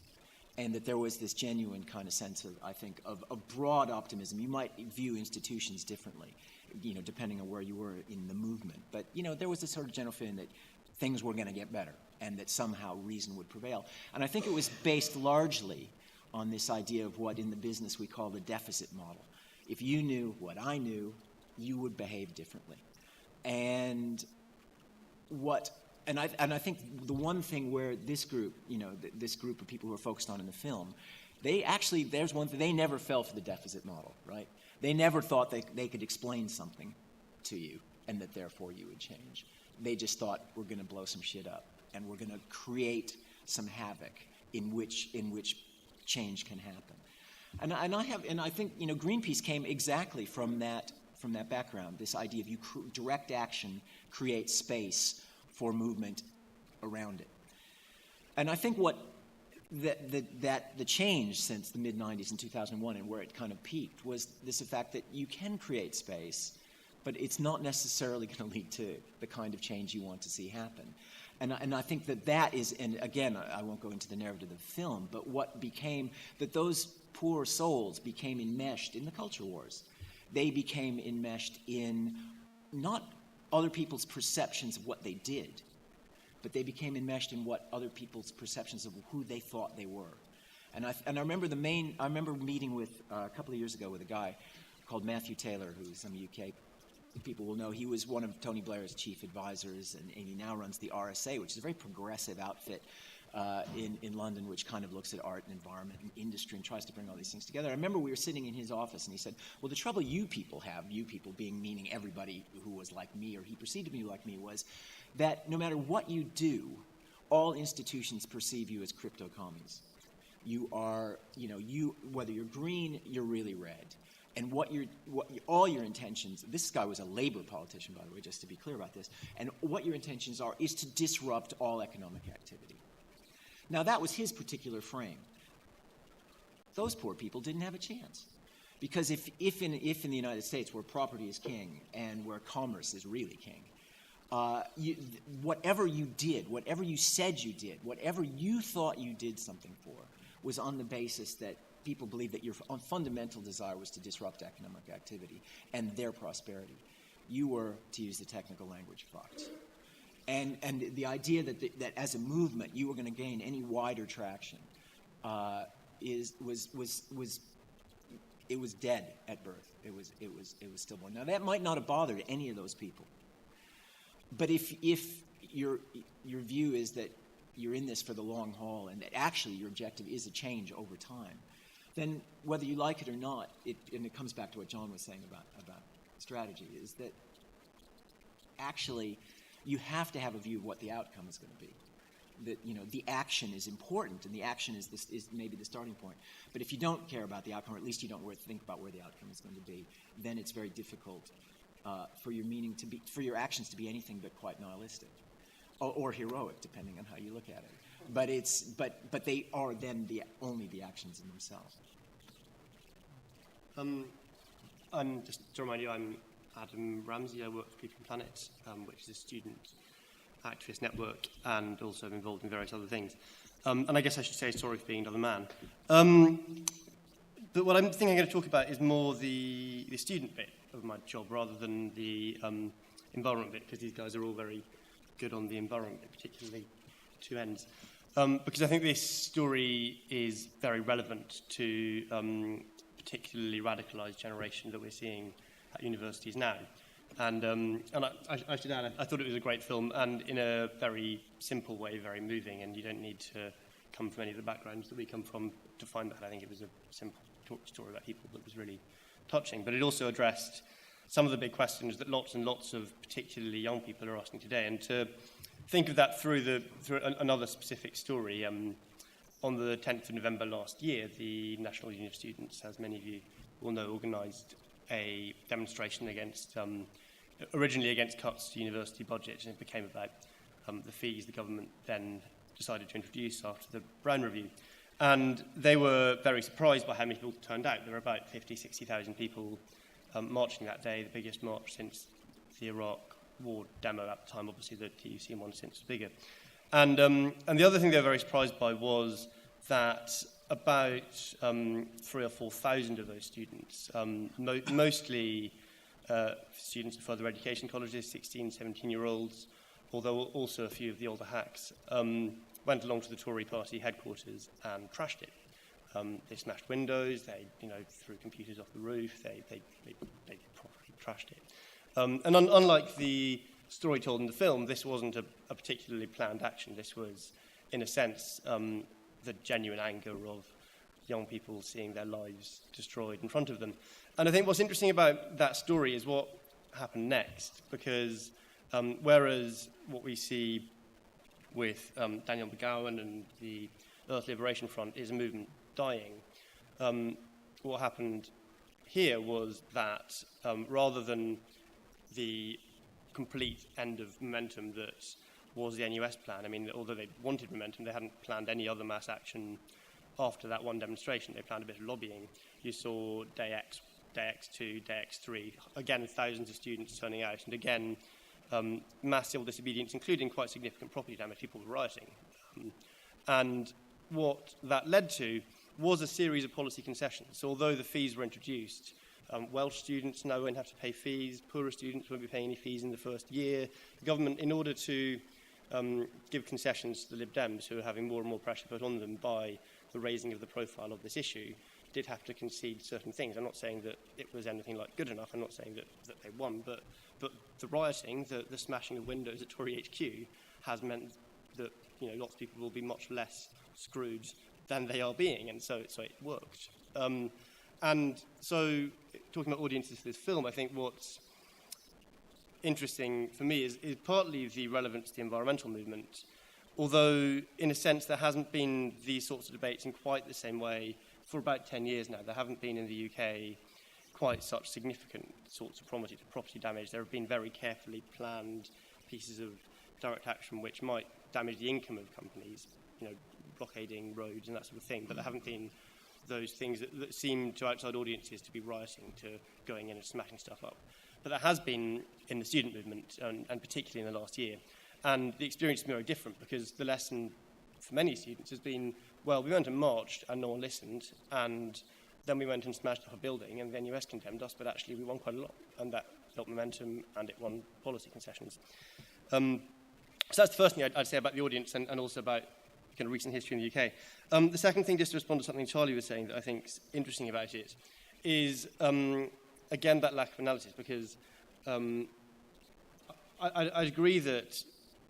S6: And that there was this genuine kind of sense of, I think, of broad optimism. You might view institutions differently, depending on where you were in the movement. But, there was this sort of general feeling that things were going to get better and that somehow reason would prevail. And I think it was based largely on this idea of what in the business we call the deficit model. If you knew what I knew, you would behave differently. And I think the one thing where this group, this group of people who are focused on in the film, there's one thing, they never fell for the deficit model, right? They never thought they could explain something to you and that therefore you would change. They just thought, we're going to blow some shit up and we're going to create some havoc in which change can happen. And I think Greenpeace came exactly from that background. This idea of direct action creates space for movement around it. And I think the change since the mid-90s and 2001 and where it kind of peaked was this fact that you can create space, but it's not necessarily going to lead to the kind of change you want to see happen. And I think that is, and again, I won't go into the narrative of the film, but what became, that those poor souls became enmeshed in the culture wars. They became enmeshed in not other people's perceptions of what they did, but they became enmeshed in what other people's perceptions of who they thought they were. And I remember meeting with a couple of years ago with a guy called Matthew Taylor, who some UK people will know. He was one of Tony Blair's chief advisors, and he now runs the RSA, which is a very progressive outfit in London, which kind of looks at art and environment and industry and tries to bring all these things together. I remember we were sitting in his office, and he said, well, the trouble you people have, you people being meaning everybody who was like me or he perceived to be like me, was that no matter what you do, all institutions perceive you as crypto commies. You are, whether you're green, you're really red. And all your intentions, this guy was a labor politician, by the way, just to be clear about this, and what your intentions are is to disrupt all economic activity. Now, that was his particular frame. Those poor people didn't have a chance. Because if in the United States, where property is king and where commerce is really king, whatever you did, whatever you said you did, whatever you thought you did something for, was on the basis that people believed that your fundamental desire was to disrupt economic activity and their prosperity. You were, to use the technical language, fucked. And the idea that as a movement you were going to gain any wider traction was dead at birth. It was stillborn. Now that might not have bothered any of those people, but if your view is that you're in this for the long haul and that actually your objective is a change over time, then whether you like it or not, and it comes back to what John was saying about strategy, is that actually you have to have a view of what the outcome is going to be. That the action is important, and the action is maybe the starting point. But if you don't care about the outcome, or at least you don't think about where the outcome is going to be, then it's very difficult for your actions to be anything but quite nihilistic, or heroic, depending on how you look at it. But they are then only the actions in themselves.
S7: And just to remind you, I'm Adam Ramsey. I work for People and Planet, which is a student activist network, and also involved in various other things. And I guess I should say sorry for being another man. But what I'm going to talk about is more the student bit of my job rather than the environment bit, because these guys are all very good on the environment bit, particularly two ends. Because I think this story is very relevant to particularly radicalised generation that we're seeing at universities now. And I should add, I thought it was a great film, and in a very simple way, very moving, and you don't need to come from any of the backgrounds that we come from to find that. I think it was a simple story about people that was really touching. But it also addressed some of the big questions that lots and lots of particularly young people are asking today. And to think of that through another specific story, on the 10th of November last year, the National Union of Students, as many of you will know, organised a demonstration against, originally against cuts to university budgets, and it became about the fees the government then decided to introduce after the Brown Review. And they were very surprised by how many people turned out. There were about 60,000 people marching that day, the biggest march since the Iraq War demo at the time. Obviously, the TUC one since was bigger. And the other thing they were very surprised by was that about 3,000 or 4,000 of those students, mostly students of further education colleges, 16, 17-year-olds, although also a few of the older hacks, went along to the Tory party headquarters and trashed it. They smashed windows. They, threw computers off the roof. They properly trashed it. And unlike the story told in the film, this wasn't a particularly planned action. This was, in a sense, the genuine anger of young people seeing their lives destroyed in front of them. And I think what's interesting about that story is what happened next, because whereas what we see with Daniel McGowan and the Earth Liberation Front is a movement dying, what happened here was that rather than the complete end of momentum that was the NUS plan, I mean, although they wanted momentum, they hadn't planned any other mass action after that one demonstration. They planned a bit of lobbying. You saw Day X, Day X2, Day X3, again, thousands of students turning out, and again, mass civil disobedience, including quite significant property damage. People were rioting. And what that led to was a series of policy concessions. So although the fees were introduced, Welsh students now won't have to pay fees, poorer students won't be paying any fees in the first year. The government, in order to give concessions to the Lib Dems, who are having more and more pressure put on them by the raising of the profile of this issue, did have to concede certain things. I'm not saying that it was anything like good enough. I'm not saying that they won, but the rioting, the smashing of windows at Tory HQ has meant that lots of people will be much less screwed than they are being, and so it worked. And so, talking about audiences for this film, I think what's interesting for me is partly the relevance to the environmental movement, although in a sense there hasn't been these sorts of debates in quite the same way for about 10 years now. There haven't been in the UK quite such significant sorts of property damage. There have been very carefully planned pieces of direct action which might damage the income of companies, blockading roads and that sort of thing, but there haven't been those things that seem to outside audiences to be rioting, to going in and smashing stuff up. But that has been in the student movement, and particularly in the last year. And the experience has been very different, because the lesson for many students has been, well, we went and marched and no one listened, and then we went and smashed up a building and the NUS condemned us, but actually we won quite a lot, and that built momentum and it won policy concessions. So that's the first thing I'd say about the audience and also about kind of recent history in the UK. The second thing, just to respond to something Charlie was saying that I think is interesting about it, is, again, that lack of analysis, because I agree that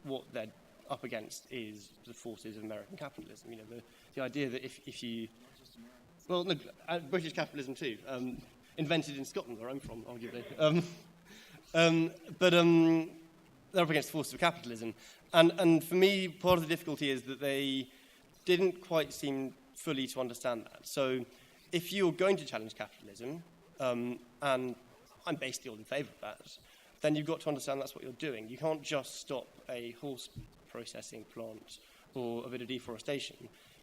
S7: what they're up against is the forces of American capitalism. The idea that if you... Well, no, British capitalism too, invented in Scotland, where I'm from, arguably. But they're up against the forces of capitalism. And for me, part of the difficulty is that they didn't quite seem fully to understand that. So if you're going to challenge capitalism, and I'm basically all in favour of that, then you've got to understand that's what you're doing. You can't just stop a horse processing plant or a bit of deforestation.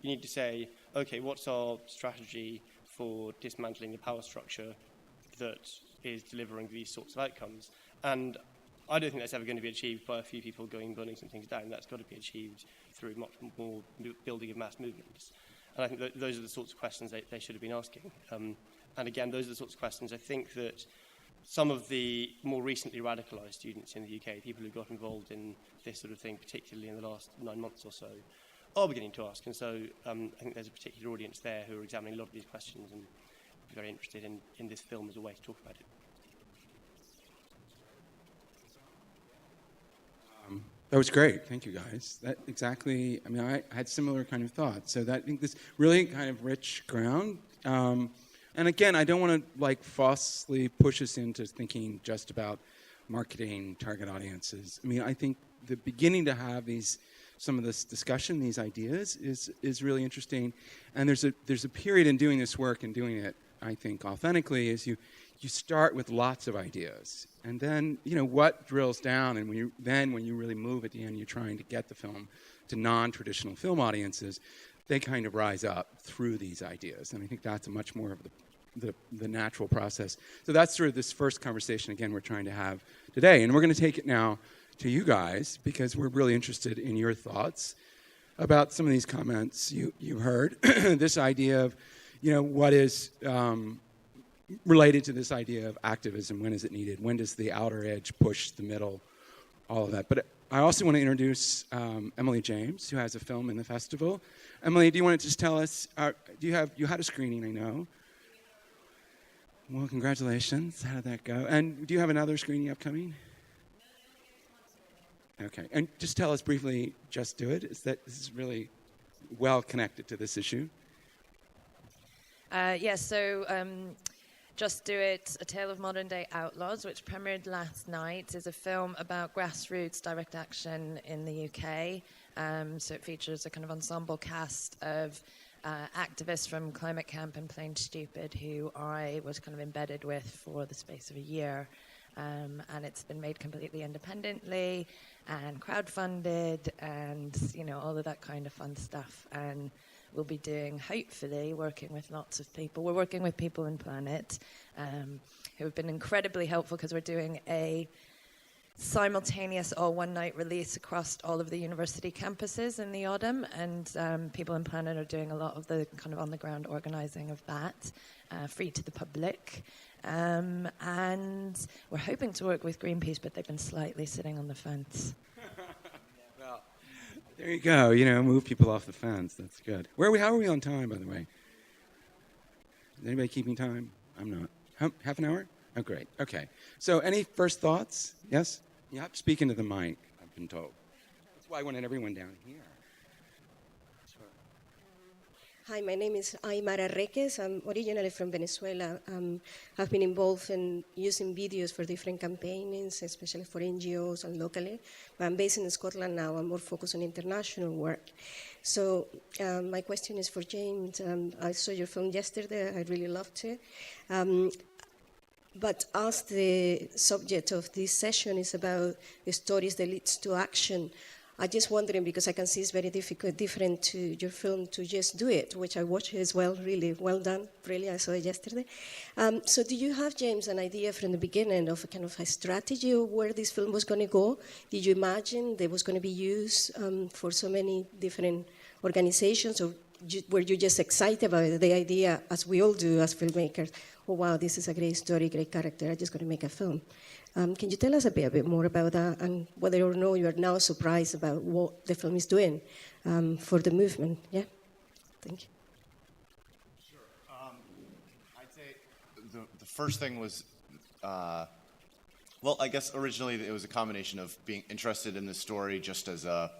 S7: You need to say, okay, what's our strategy for dismantling the power structure that is delivering these sorts of outcomes? And I don't think that's ever going to be achieved by a few people going and burning some things down. That's got to be achieved through much more building of mass movements. And I think that those are the sorts of questions they should have been asking. And again, those are the sorts of questions I think that some of the more recently radicalised students in the UK, people who got involved in this sort of thing, particularly in the last 9 months or so, are beginning to ask. And so I think there's a particular audience there who are examining a lot of these questions and be very interested in this film as a way to talk about it.
S1: That was great. Thank you, guys. That exactly, I mean, I had similar kind of thoughts. So that, I think this really kind of rich ground. And again, I don't want to falsely push us into thinking just about marketing, target audiences. I mean, I think the beginning to have some of this discussion, these ideas, is really interesting. And there's a period in doing this work and doing it, I think, authentically, is you start with lots of ideas, and then what drills down, and when you really move at the end, you're trying to get the film to non-traditional film audiences. They kind of rise up through these ideas, and I think that's a much more of the natural process. So that's sort of this first conversation, again, we're trying to have today. And we're going to take it now to you guys, because we're really interested in your thoughts about some of these comments you heard. This idea of, what is related to this idea of activism. When is it needed? When does the outer edge push the middle? All of that. But I also want to introduce Emily James, who has a film in the festival. Emily, do you want to just tell us, you had a screening, I know. Well, congratulations. How did that go? And do you have another screening upcoming? Okay. And just tell us briefly, Just Do It. This is really well connected to this issue.
S10: Just Do It, A Tale of Modern Day Outlaws, which premiered last night, is a film about grassroots direct action in the UK. So it features a kind of ensemble cast of activists from Climate Camp and Plain Stupid, who I was kind of embedded with for the space of a year. And it's been made completely independently and crowdfunded and, all of that kind of fun stuff. And we'll be doing, hopefully, working with lots of people. We're working with People and Planet, who have been incredibly helpful because we're doing a simultaneous all one-night release across all of the university campuses in the autumn, and People and Planet are doing a lot of the kind of on-the-ground organising of that, free to the public. And we're hoping to work with Greenpeace, but they've been slightly sitting on the fence.
S1: Well, there you go. Move people off the fence. That's good. How are we on time, by the way? Is anybody keeping time? I'm not. Half an hour? Oh, great. Okay. So any first thoughts? Yes? You have to speak into the mic, I've been told. That's why I wanted everyone down here. Sure.
S12: Hi, my name is Aymara Reques. I'm originally from Venezuela. I've been involved in using videos for different campaigns, especially for NGOs and locally. But I'm based in Scotland now. I'm more focused on international work. So my question is for James. I saw your film yesterday. I really loved it. But as the subject of this session is about the stories that leads to action, I'm just wondering, because I can see it's very different to your film, To Just Do It, which I watched as well, really well done, really, I saw it yesterday. So do you have, James, an idea from the beginning of a kind of a strategy of where this film was going to go? Did you imagine that it was going to be used for so many different organizations, or were you just excited about the idea, as we all do as filmmakers? Oh, wow, this is a great story, great character, I'm just going to make a film. Can you tell us a bit more about that, and whether or not you are now surprised about what the film is doing for the movement? Yeah, thank you.
S18: Sure. I'd say the first thing was, I guess originally it was a combination of being interested in the story just as a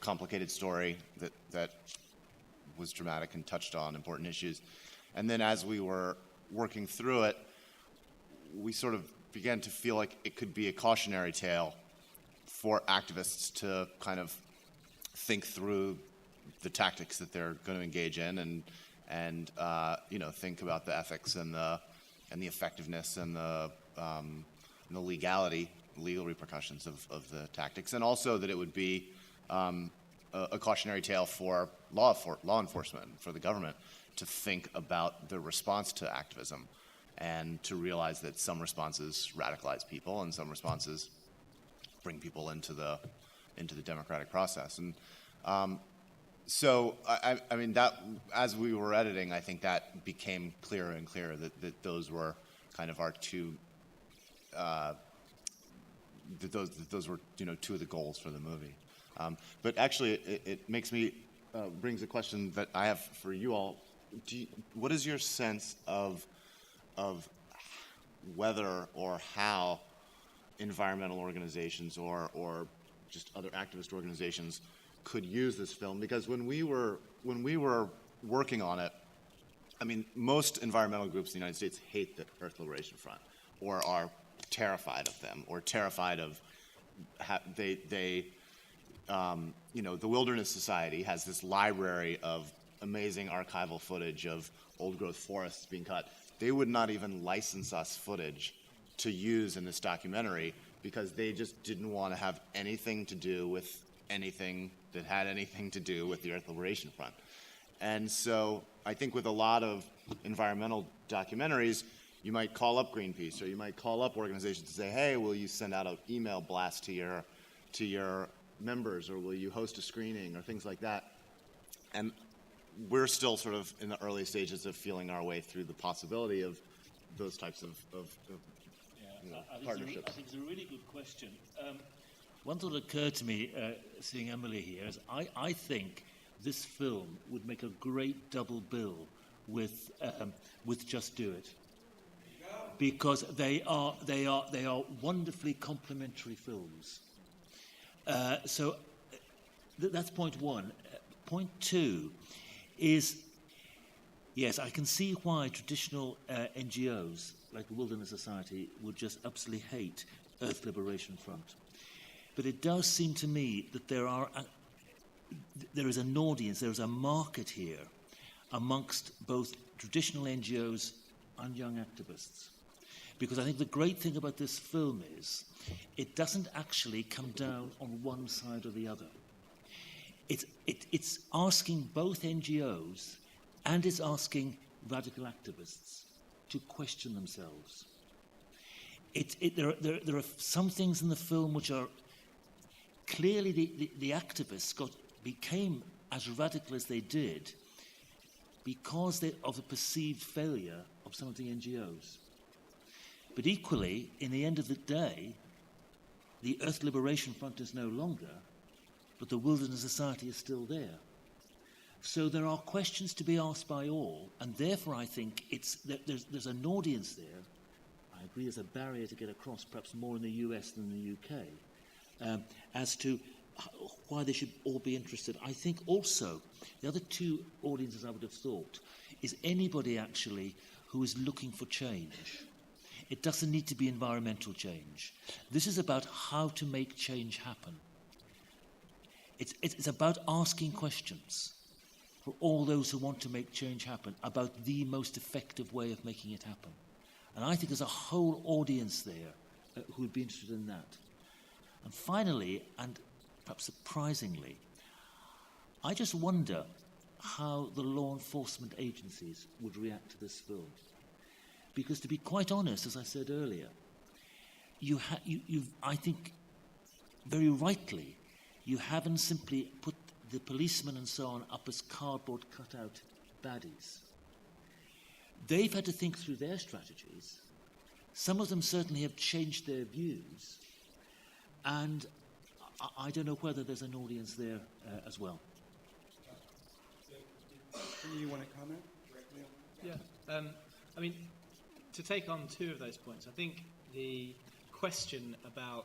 S18: complicated story that was dramatic and touched on important issues. And then as we were working through it, we sort of began to feel like it could be a cautionary tale for activists to kind of think through the tactics that they're going to engage in, and think about the ethics and the effectiveness and the legal repercussions of the tactics, and also that it would be a cautionary tale for law enforcement, for the government, to think about the response to activism and to realize that some responses radicalize people and some responses bring people into the democratic process. And so I mean that as we were editing, I think that became clearer and clearer that those were kind of our two those were two of the goals for the movie. But actually it makes me brings a question that I have for you all. What is your sense of whether or how environmental organizations or just other activist organizations could use this film? Because when we were working on it, I mean, most environmental groups in the United States hate the Earth Liberation Front, or are terrified of them, or terrified of the Wilderness Society has this library of amazing archival footage of old-growth forests being cut. They would not even license us footage to use in this documentary because they just didn't want to have anything to do with anything that had anything to do with the Earth Liberation Front. And so I think with a lot of environmental documentaries, you might call up Greenpeace, or you might call up organizations to say, hey, will you send out an email blast to your members, or will you host a screening, or things like that. And we're still sort of in the early stages of feeling our way through the possibility of those types of partnerships.
S2: I think it's a really good question. One thought occurred to me, seeing Emily here, is I think this film would make a great double bill with Just Do It, because they are wonderfully complementary films. So that's point one. Point two is, yes, I can see why traditional NGOs like the Wilderness Society would just absolutely hate Earth Liberation Front. But it does seem to me that there is an audience, there is a market here amongst both traditional NGOs and young activists. Because I think the great thing about this film is it doesn't actually come down on one side or the other. It's asking both NGOs and it's asking radical activists to question themselves. There are some things in the film which are clearly the activists became as radical as they did because of the perceived failure of some of the NGOs. But equally, in the end of the day, the Earth Liberation Front is no longer, but the Wilderness Society is still there. So there are questions to be asked by all, and therefore I think there's an audience there. I agree there's a barrier to get across, perhaps more in the US than the UK, as to why they should all be interested. I think also the other two audiences I would have thought is anybody actually who is looking for change. It doesn't need to be environmental change. This is about how to make change happen. It's about asking questions for all those who want to make change happen about the most effective way of making it happen. And I think there's a whole audience there who would be interested in that. And finally, and perhaps surprisingly, I just wonder how the law enforcement agencies would react to this film. Because to be quite honest, as I said earlier, I think very rightly, you haven't simply put the policemen and so on up as cardboard cutout baddies. They've had to think through their strategies. Some of them certainly have changed their views. And I don't know whether there's an audience there as well.
S1: You want to comment directly?
S13: Yeah. I mean, to take on two of those points, I think the question about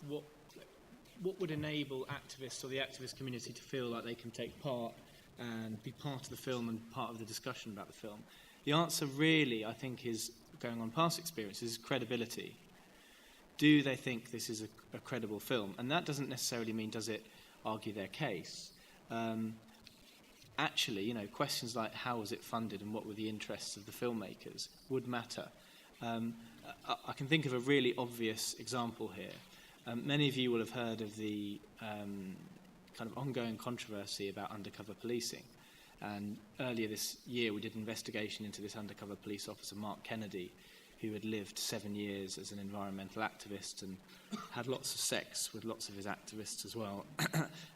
S13: what would enable activists or the activist community to feel like they can take part and be part of the film and part of the discussion about the film, the answer really, I think, is going on past experiences, is credibility. Do they think this is a credible film? And that doesn't necessarily mean does it argue their case. Actually, questions like how was it funded and what were the interests of the filmmakers would matter. I can think of a really obvious example here. Many of you will have heard of the kind of ongoing controversy about undercover policing. And earlier this year, we did an investigation into this undercover police officer, Mark Kennedy, who had lived 7 years as an environmental activist and had lots of sex with lots of his activists as well.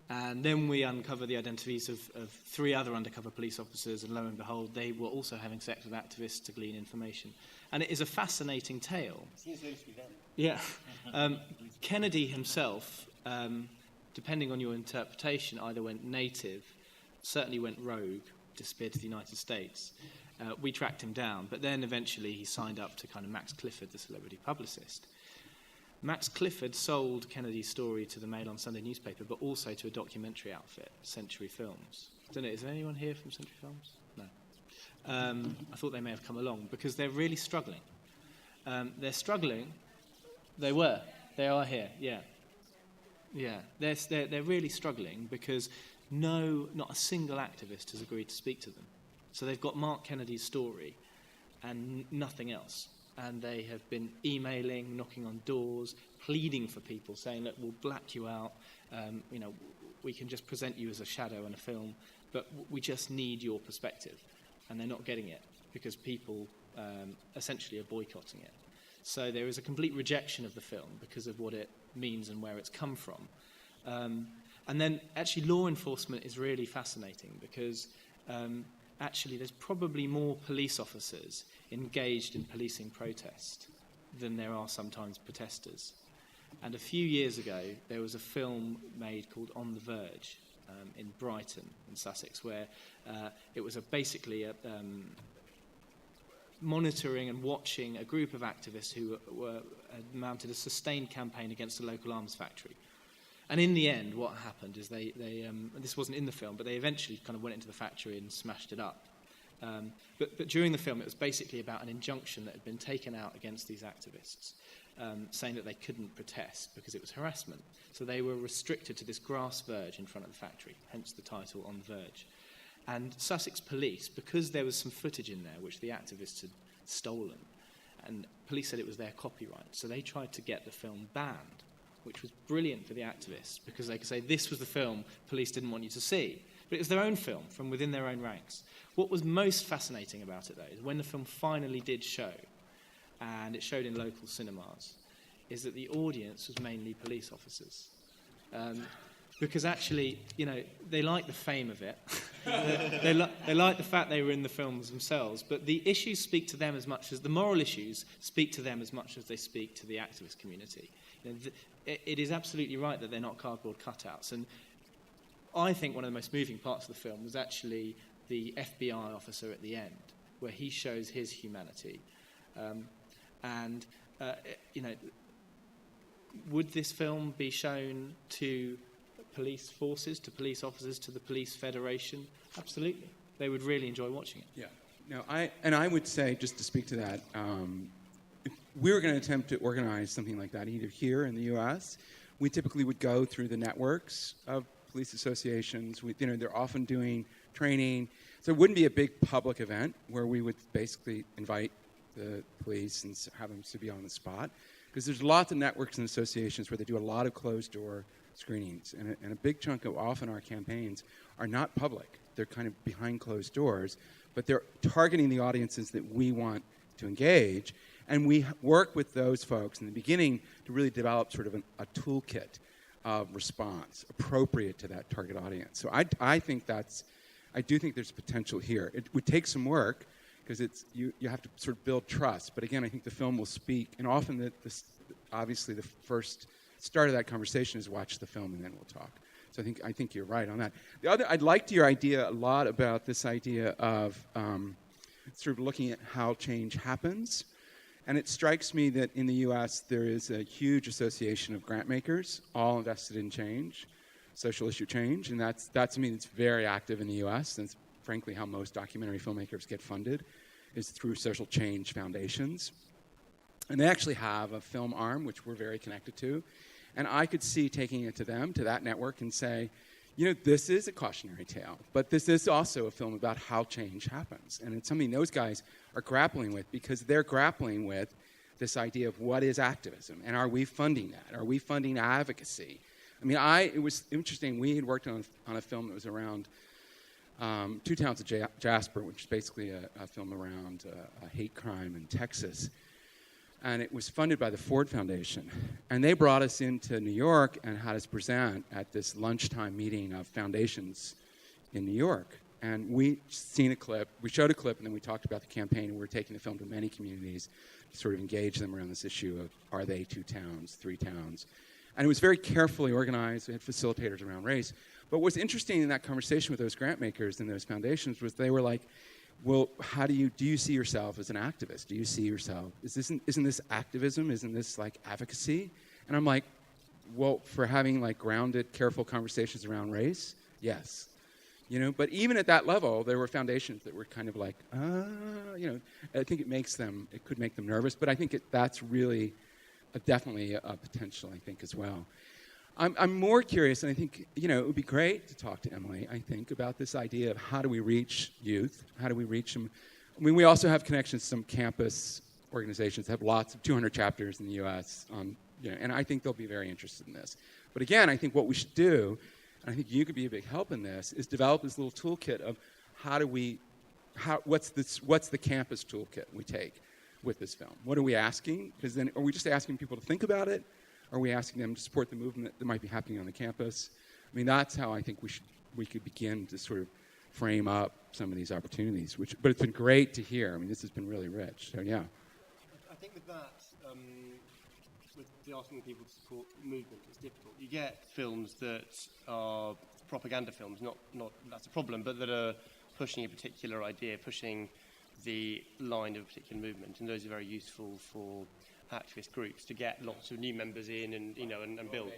S13: And then we uncovered the identities of 3 other undercover police officers, and lo and behold, they were also having sex with activists to glean information. And it is a fascinating tale.
S7: Seems loose to be done.
S13: Yeah. Kennedy himself, depending on your interpretation, either went native, certainly went rogue, disappeared to the United States. We tracked him down, but then eventually he signed up to kind of Max Clifford, the celebrity publicist. Max Clifford sold Kennedy's story to the Mail on Sunday newspaper, but also to a documentary outfit, Century Films. I don't know, is there anyone here from Century Films? No. I thought they may have come along, because they're really struggling. They're struggling. They were. They are here, yeah. Yeah, they're really struggling because not a single activist has agreed to speak to them. So they've got Mark Kennedy's story and nothing else. And they have been emailing, knocking on doors, pleading for people, saying, look, we'll black you out. We can just present you as a shadow in a film, but we just need your perspective. And they're not getting it because people essentially are boycotting it. So there is a complete rejection of the film because of what it means and where it's come from. And then actually law enforcement is really fascinating because actually there's probably more police officers engaged in policing protest than there are sometimes protesters. And a few years ago, there was a film made called On the Verge in Brighton, in Sussex, where it was basically monitoring and watching a group of activists who had mounted a sustained campaign against a local arms factory. And in the end, what happened is they this wasn't in the film, but they eventually kind of went into the factory and smashed it up. But during the film, it was basically about an injunction that had been taken out against these activists, saying that they couldn't protest because it was harassment. So they were restricted to this grass verge in front of the factory, hence the title On the Verge. And Sussex police, because there was some footage in there which the activists had stolen, and police said it was their copyright, so they tried to get the film banned, which was brilliant for the activists, because they could say, this was the film police didn't want you to see. But it was their own film, from within their own ranks. What was most fascinating about it, though, is when the film finally did show, and it showed in local cinemas, is that the audience was mainly police officers. Because actually, you know, they like the fame of it. they like the fact they were in the films themselves, but the issues speak to them as much as the moral issues speak to them as much as they speak to the activist community. You know, it is absolutely right that they're not cardboard cutouts. And I think one of the most moving parts of the film was actually the FBI officer at the end, where he shows his humanity. You know, would this film be shown to police forces, to police officers, to the police federation? Absolutely. They would really enjoy watching it.
S1: Yeah. No, I would say, just to speak to that, if we were going to attempt to organize something like that, either here in the U.S., we typically would go through the networks of police associations. They're often doing training. So it wouldn't be a big public event where we would basically invite the police and have them to be on the spot. Because there's lots of networks and associations where they do a lot of closed-door screenings. And a big chunk of often our campaigns are not public. They're kind of behind closed doors, but they're targeting the audiences that we want to engage. And we work with those folks in the beginning to really develop sort of a toolkit of response appropriate to that target audience. So I do think there's potential here. It would take some work because you have to sort of build trust. But again, I think the film will speak. And often, obviously, the first start of that conversation is watch the film and then we'll talk. So I think you're right on that. I liked your idea a lot about this idea of sort of looking at how change happens. And it strikes me that in the U.S. there is a huge association of grant makers, all invested in change, social issue change, and that's something that's very active in the U.S. That's frankly how most documentary filmmakers get funded, is through social change foundations. And they actually have a film arm, which we're very connected to. And I could see taking it to them, to that network, and say, you know, this is a cautionary tale, but this is also a film about how change happens. And it's something those guys are grappling with because they're grappling with this idea of what is activism, and are we funding that? Are we funding advocacy? I mean, it was interesting. We had worked on a film that was around Two Towns of Jasper, which is basically a film around a hate crime in Texas. And it was funded by the Ford Foundation. And they brought us into New York and had us present at this lunchtime meeting of foundations in New York. And we showed a clip, and then we talked about the campaign, and we were taking the film to many communities to sort of engage them around this issue of, are they 2 towns, 3 towns? And it was very carefully organized. We had facilitators around race. But what's interesting in that conversation with those grant makers and those foundations was they were like, well, do you see yourself as an activist? Do you see yourself, isn't this activism? Isn't this like advocacy? And I'm like, well, for having like grounded, careful conversations around race, yes. You know, but even at that level, there were foundations that were kind of like, you know, I think it could make them nervous, but I think that's really definitely a potential, I think, as well. I'm more curious, and I think, you know, it would be great to talk to Emily, I think, about this idea of how do we reach youth? How do we reach them? I mean, we also have connections to some campus organizations that have lots of 200 chapters in the U.S., you know, and I think they'll be very interested in this. But again, I think what we should do, and I think you could be a big help in this, is develop this little toolkit of what's the campus toolkit we take with this film? What are we asking? Because then, are we just asking people to think about it? Are we asking them to support the movement that might be happening on the campus? I mean, that's how I think we could begin to sort of frame up some of these opportunities. But it's been great to hear. I mean, this has been really rich. So yeah.
S7: I think with that, with the asking people to support movement, it's difficult. You get films that are propaganda films, not that's a problem, but that are pushing a particular idea, pushing the line of a particular movement, and those are very useful for activist groups to get lots of new members in and and build.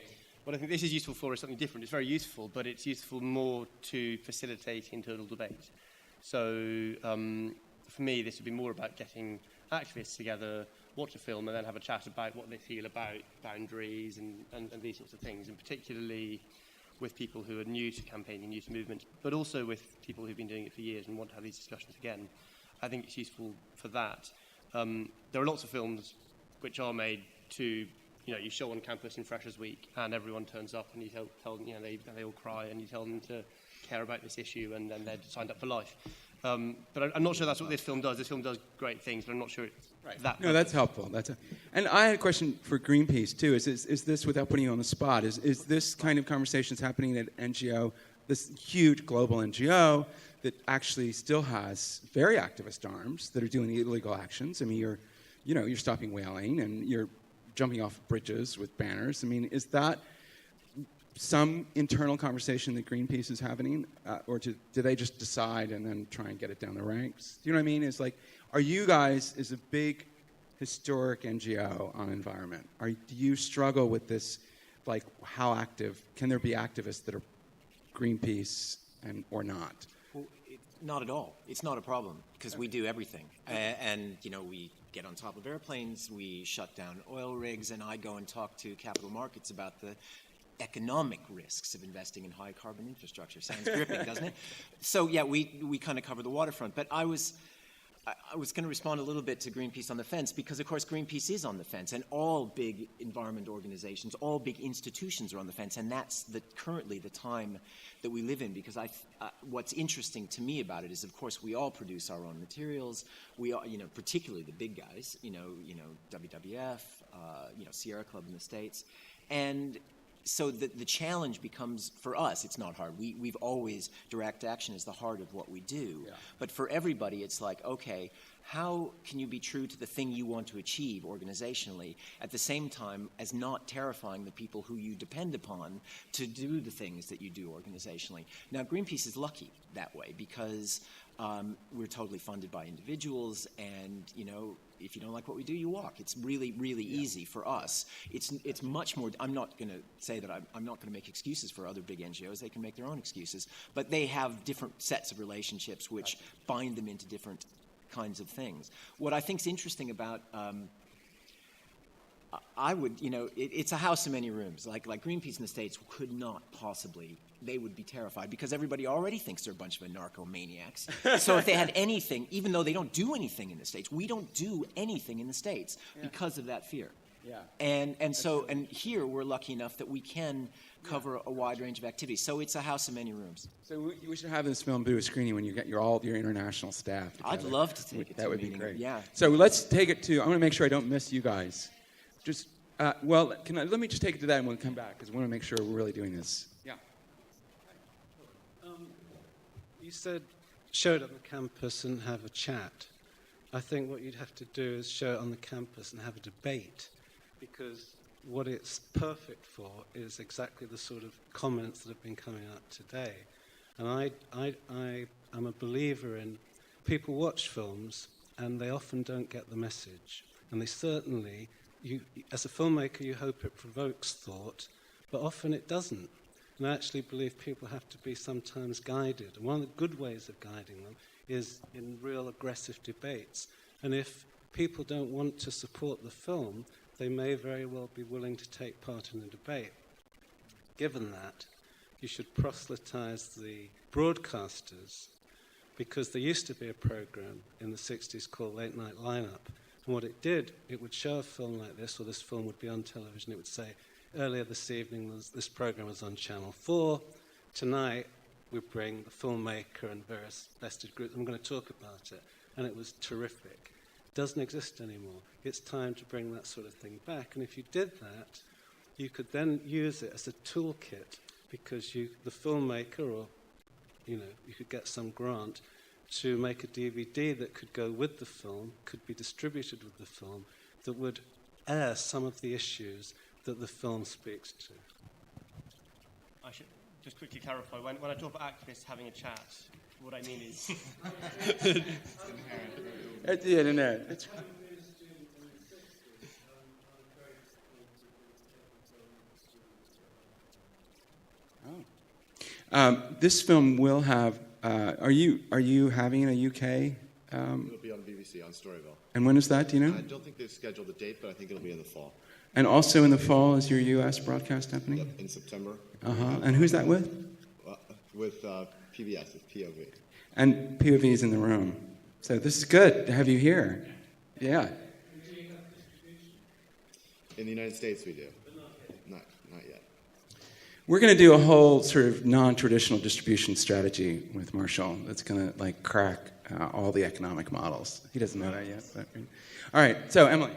S7: What I think this is useful for is something different. It's very useful, but it's useful more to facilitate internal debate. So for me, this would be more about getting activists together, watch a film, and then have a chat about what they feel about boundaries and these sorts of things, and particularly with people who are new to campaigning, new to movement, but also with people who've been doing it for years and want to have these discussions again. I think it's useful for that. There are lots of films which are made to, you show on campus in Freshers Week and everyone turns up and you tell them, they all cry and you tell them to care about this issue and then they're signed up for life. But I'm not sure that's what this film does. This film does great things, but I'm not sure it's that.
S1: No, that's helpful. And I had a question for Greenpeace too. Is this, without putting you on the spot, is this kind of conversations happening at NGO, this huge global NGO that actually still has very activist arms that are doing illegal actions? I mean, you're stopping whaling and you're jumping off bridges with banners. I mean, is that some internal conversation that Greenpeace is having, or do they just decide and then try and get it down the ranks? Do you know what I mean? It's like, are you guys, as a big historic NGO on environment, do you struggle with this, like how active, can there be activists that are Greenpeace or not?
S6: Well, not at all. It's not a problem because we do everything. And, we get on top of airplanes, we shut down oil rigs, and I go and talk to capital markets about the economic risks of investing in high carbon infrastructure. Sounds gripping, doesn't it? So, yeah, we kind of cover the waterfront. But I was going to respond a little bit to Greenpeace on the fence because, of course, Greenpeace is on the fence, and all big environment organizations, all big institutions are on the fence, and that's currently the time that we live in. Because what's interesting to me about it is, of course, we all produce our own materials. We all, particularly the big guys, WWF, Sierra Club in the States, and so the challenge becomes, for us, it's not hard. We've always, direct action is the heart of what we do. Yeah. But for everybody, it's like, okay, how can you be true to the thing you want to achieve organizationally at the same time as not terrifying the people who you depend upon to do the things that you do organizationally? Now, Greenpeace is lucky that way because we're totally funded by individuals and, if you don't like what we do, you walk. It's really, really easy for us. It's much more. I'm not going to say that I'm not going to make excuses for other big NGOs. They can make their own excuses, but they have different sets of relationships which bind them into different kinds of things. What I think is interesting about it's a house in many rooms. Like Greenpeace in the States could not possibly. They would be terrified because everybody already thinks they're a bunch of narco-maniacs. So if they had anything, even though they don't do anything in the States, we don't do anything in the States because of that fear.
S1: Yeah.
S6: And here we're lucky enough that we can cover a wide range of activities. So it's a house in many rooms.
S1: So we should have this film do a screening when you get all your international staff together.
S6: I'd love to take it.
S1: That would be great.
S6: Yeah.
S1: So let's take it to. I want to make sure I don't miss you guys. Just let me just take it to that and we'll come back because I want to make sure we're really doing this. Yeah.
S14: You said show it on the campus and have a chat. I think what you'd have to do is show it on the campus and have a debate, because what it's perfect for is exactly the sort of comments that have been coming out today. And I am a believer in people watch films and they often don't get the message. And they certainly, as a filmmaker, you hope it provokes thought, but often it doesn't. And I actually believe people have to be sometimes guided. And one of the good ways of guiding them is in real aggressive debates. And if people don't want to support the film, they may very well be willing to take part in the debate. Given that, you should proselytize the broadcasters, because there used to be a program in the 60s called Late Night Lineup. And what it did, it would show a film like this, or this film would be on television. It would say, earlier this evening, this program was on Channel 4. Tonight, we bring the filmmaker and various vested groups. I'm going to talk about it. And it was terrific. It doesn't exist anymore. It's time to bring that sort of thing back. And if you did that, you could then use it as a toolkit, because the filmmaker, or you could get some grant to make a DVD that could go with the film, could be distributed with the film, that would air some of the issues that the film speaks to.
S7: I should just quickly clarify, when I talk about activists having a chat, what I mean is...
S1: At the internet. It's... This film will have. Are you having it in a UK?
S18: It'll be on BBC on Storyville.
S1: And when is that? Do you know?
S18: I don't think they've scheduled a date, but I think it'll be in the fall.
S1: And also in the fall is your US broadcast happening?
S18: Yep, in September.
S1: And who's that with?
S18: With PBS, with POV.
S1: And POV is in the room. So this is good to have you here. Yeah.
S18: In the United States, we do. Not yet.
S1: We're going to do a whole sort of non-traditional distribution strategy with Marshall that's going to like crack all the economic models. He doesn't know that yet. But... All right. So Emily.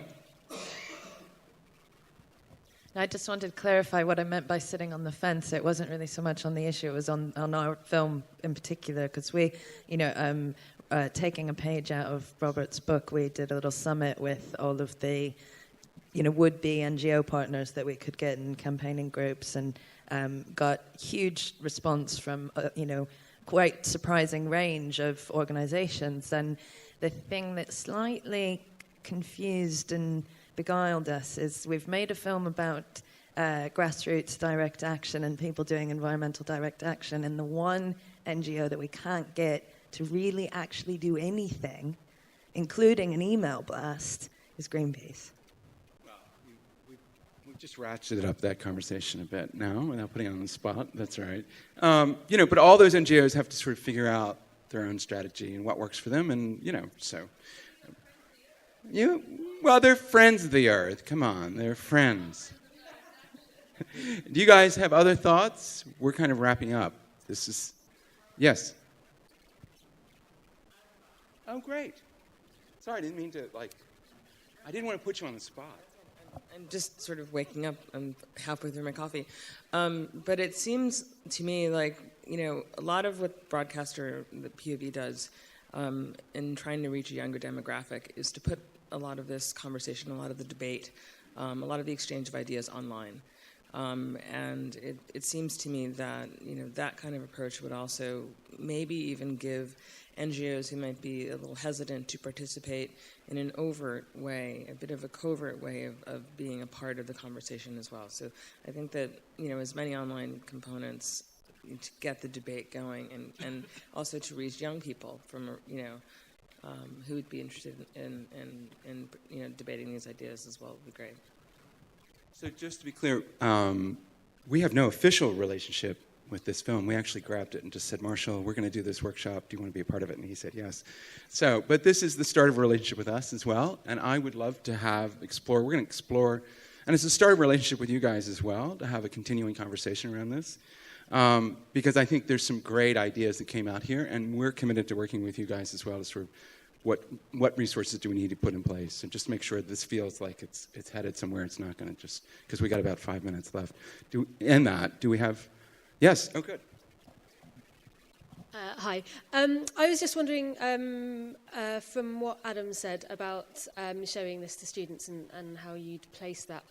S10: I just wanted to clarify what I meant by sitting on the fence. It wasn't really so much on the issue; it was on our film in particular, because we, taking a page out of Robert's book, we did a little summit with all of the, would-be NGO partners that we could get in campaigning groups, and got huge response from, quite surprising range of organizations. And the thing that slightly confused and beguiled us is we've made a film about grassroots direct action and people doing environmental direct action, and the one NGO that we can't get to really actually do anything, including an email blast, is Greenpeace.
S1: Well, we've just ratcheted up that conversation a bit now without putting it on the spot. That's all right. But all those NGOs have to sort of figure out their own strategy and what works for them, and so. Well, they're friends of the earth. Come on, they're friends. Do you guys have other thoughts? We're kind of wrapping up. This is, yes. Oh, great. Sorry, I didn't mean to, I didn't want to put you on the spot.
S15: I'm just sort of waking up. I'm halfway through my coffee. But it seems to me like, a lot of what broadcaster, the POV does in trying to reach a younger demographic is to put a lot of this conversation, a lot of the debate, a lot of the exchange of ideas online. And it seems to me that, that kind of approach would also maybe even give NGOs who might be a little hesitant to participate in an overt way, a bit of a covert way of being a part of the conversation as well. So I think that, as many online components to get the debate going and also to reach young people from, who would be interested in debating these ideas as well would be great.
S1: So just to be clear, we have no official relationship with this film. We actually grabbed it and just said, Marshall, we're going to do this workshop. Do you want to be a part of it? And he said yes. So, but this is the start of a relationship with us as well. And I would love to we're going to explore, and it's a start of a relationship with you guys as well, to have a continuing conversation around this. Because I think there's some great ideas that came out here, and we're committed to working with you guys as well to sort of what resources do we need to put in place, and just make sure this feels like it's headed somewhere. It's not going to just, because we got about 5 minutes left. Do we have, yes, oh good.
S16: Hi. I was just wondering, from what Adam said about showing this to students and how you'd place that.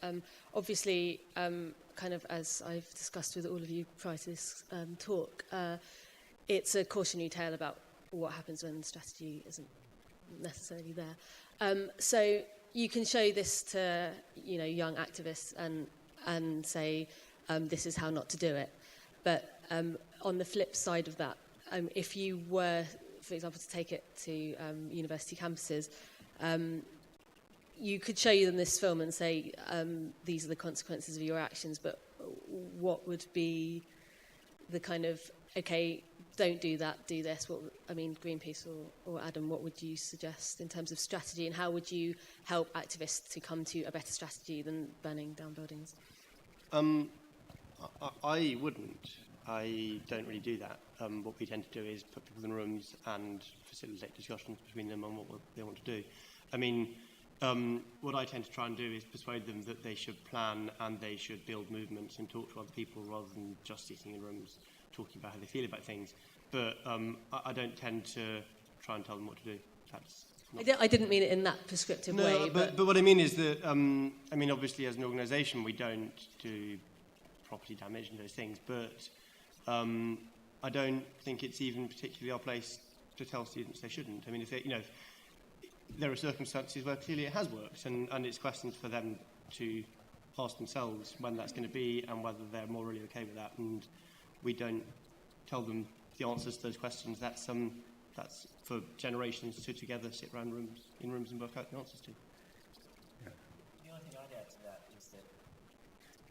S16: Obviously, kind of as I've discussed with all of you prior to this talk, it's a cautionary tale about what happens when strategy isn't necessarily there. So you can show this to young activists and say this is how not to do it. But on the flip side of that, if you were, for example, to take it to university campuses, you could show them this film and say these are the consequences of your actions. But what would be the kind of, okay, don't do that, do this? Greenpeace or Adam, what would you suggest in terms of strategy, and how would you help activists to come to a better strategy than burning down buildings?
S7: I wouldn't. I don't really do that. What we tend to do is put people in rooms and facilitate discussions between them on what they want to do. What I tend to try and do is persuade them that they should plan and they should build movements and talk to other people rather than just sitting in rooms talking about how they feel about things. But I don't tend to try and tell them what to do. That's
S16: I didn't mean it in that prescriptive way.
S7: But what I mean is that, I mean, obviously as an organisation we don't do property damage and those things, but I don't think it's even particularly our place to tell students they shouldn't. I mean, if they, there are circumstances where clearly it has worked, and it's questions for them to ask themselves when that's going to be and whether they're morally okay with that. And we don't tell them the answers to those questions. That's for generations to together sit around in rooms and work out the answers to.
S6: The only thing I'd add to that is that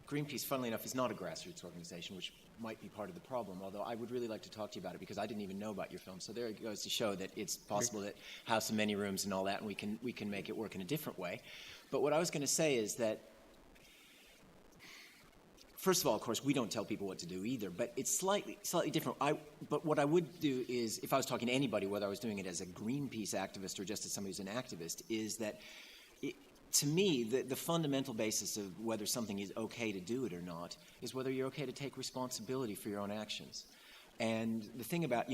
S6: Greenpeace, funnily enough, is not a grassroots organization, which might be part of the problem, although I would really like to talk to you about it because I didn't even know about your film. So there it goes to show that it's possible that house and many rooms and all that, and we can make it work in a different way. But what I was going to say is that, first of all, of course, we don't tell people what to do either, but it's slightly different. But what I would do is, if I was talking to anybody, whether I was doing it as a Greenpeace activist or just as somebody who's an activist, is that to me, the fundamental basis of whether something is okay to do it or not is whether you're okay to take responsibility for your own actions. And the thing about,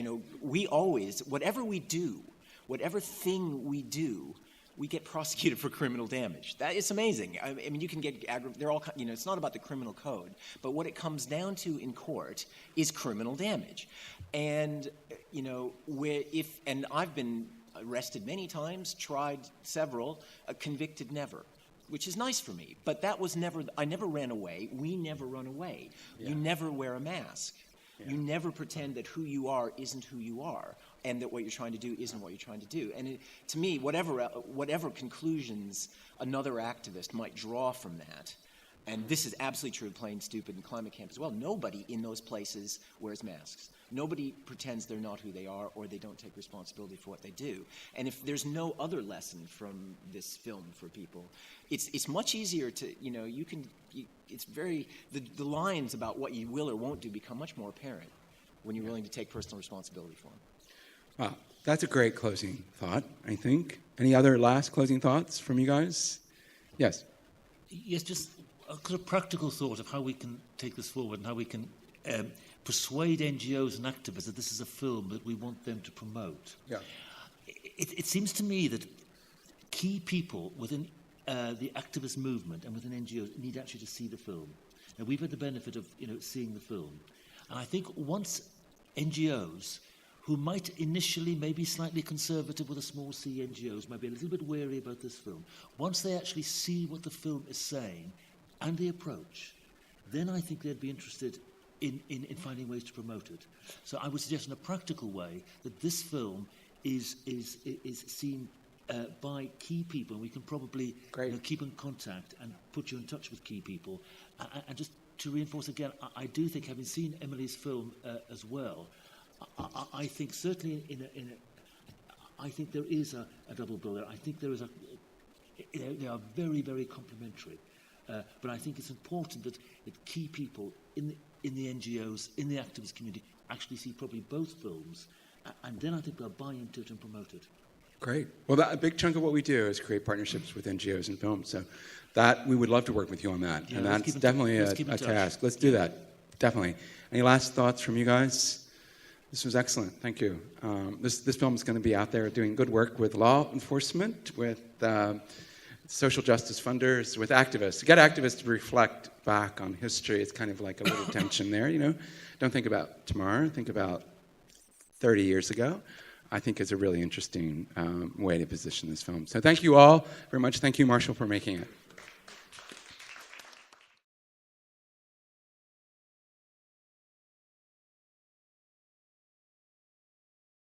S6: we always, whatever we do, whatever thing we do, we get prosecuted for criminal damage. That is amazing. I mean, you can get they're all, it's not about the criminal code, but what it comes down to in court is criminal damage. And, and I've been arrested many times, tried several, convicted never, which is nice for me. But that was I never ran away. We never run away. Yeah. You never wear a mask. Yeah. You never pretend that who you are isn't who you are, and that what you're trying to do isn't what you're trying to do. And to me, whatever conclusions another activist might draw from that, and this is absolutely true of Plain Stupid and Climate Camp as well, nobody in those places wears masks. Nobody pretends they're not who they are or they don't take responsibility for what they do. And if there's no other lesson from this film for people, it's much easier to, it's very, the lines about what you will or won't do become much more apparent when you're willing to take personal responsibility for them.
S1: Wow, that's a great closing thought, I think. Any other last closing thoughts from you guys? Yes.
S2: Yes, just a kind of practical thought of how we can take this forward and how we can persuade NGOs and activists that this is a film that we want them to promote.
S1: Yeah.
S2: It seems to me that key people within the activist movement and within NGOs need actually to see the film. Now, we've had the benefit of seeing the film. And I think once NGOs, who might initially maybe slightly conservative with a small c NGOs, might be a little bit wary about this film, once they actually see what the film is saying and the approach, then I think they'd be interested in finding ways to promote it. So I would suggest in a practical way that this film is seen by key people, and we can probably keep in contact and put you in touch with key people. And just to reinforce again, I do think, having seen Emily's film as well, I think certainly I think there is a double bill there. I think there is they are very, very complementary. But I think it's important that key people in the NGOs, in the activist community, actually see probably both films, and then I think they'll buy into it and promote it.
S1: Great. Well, a big chunk of what we do is create partnerships with NGOs and films, so that we would love to work with you on that, and that's definitely a task. Let's do that, definitely. Any last thoughts from you guys? This was excellent. Thank you. This film is going to be out there doing good work with law enforcement, with social justice funders, with activists. To get activists to reflect back on history, it's kind of like a little tension there, Don't think about tomorrow, think about 30 years ago. I think is a really interesting way to position this film. So thank you all very much. Thank you, Marshall, for making it.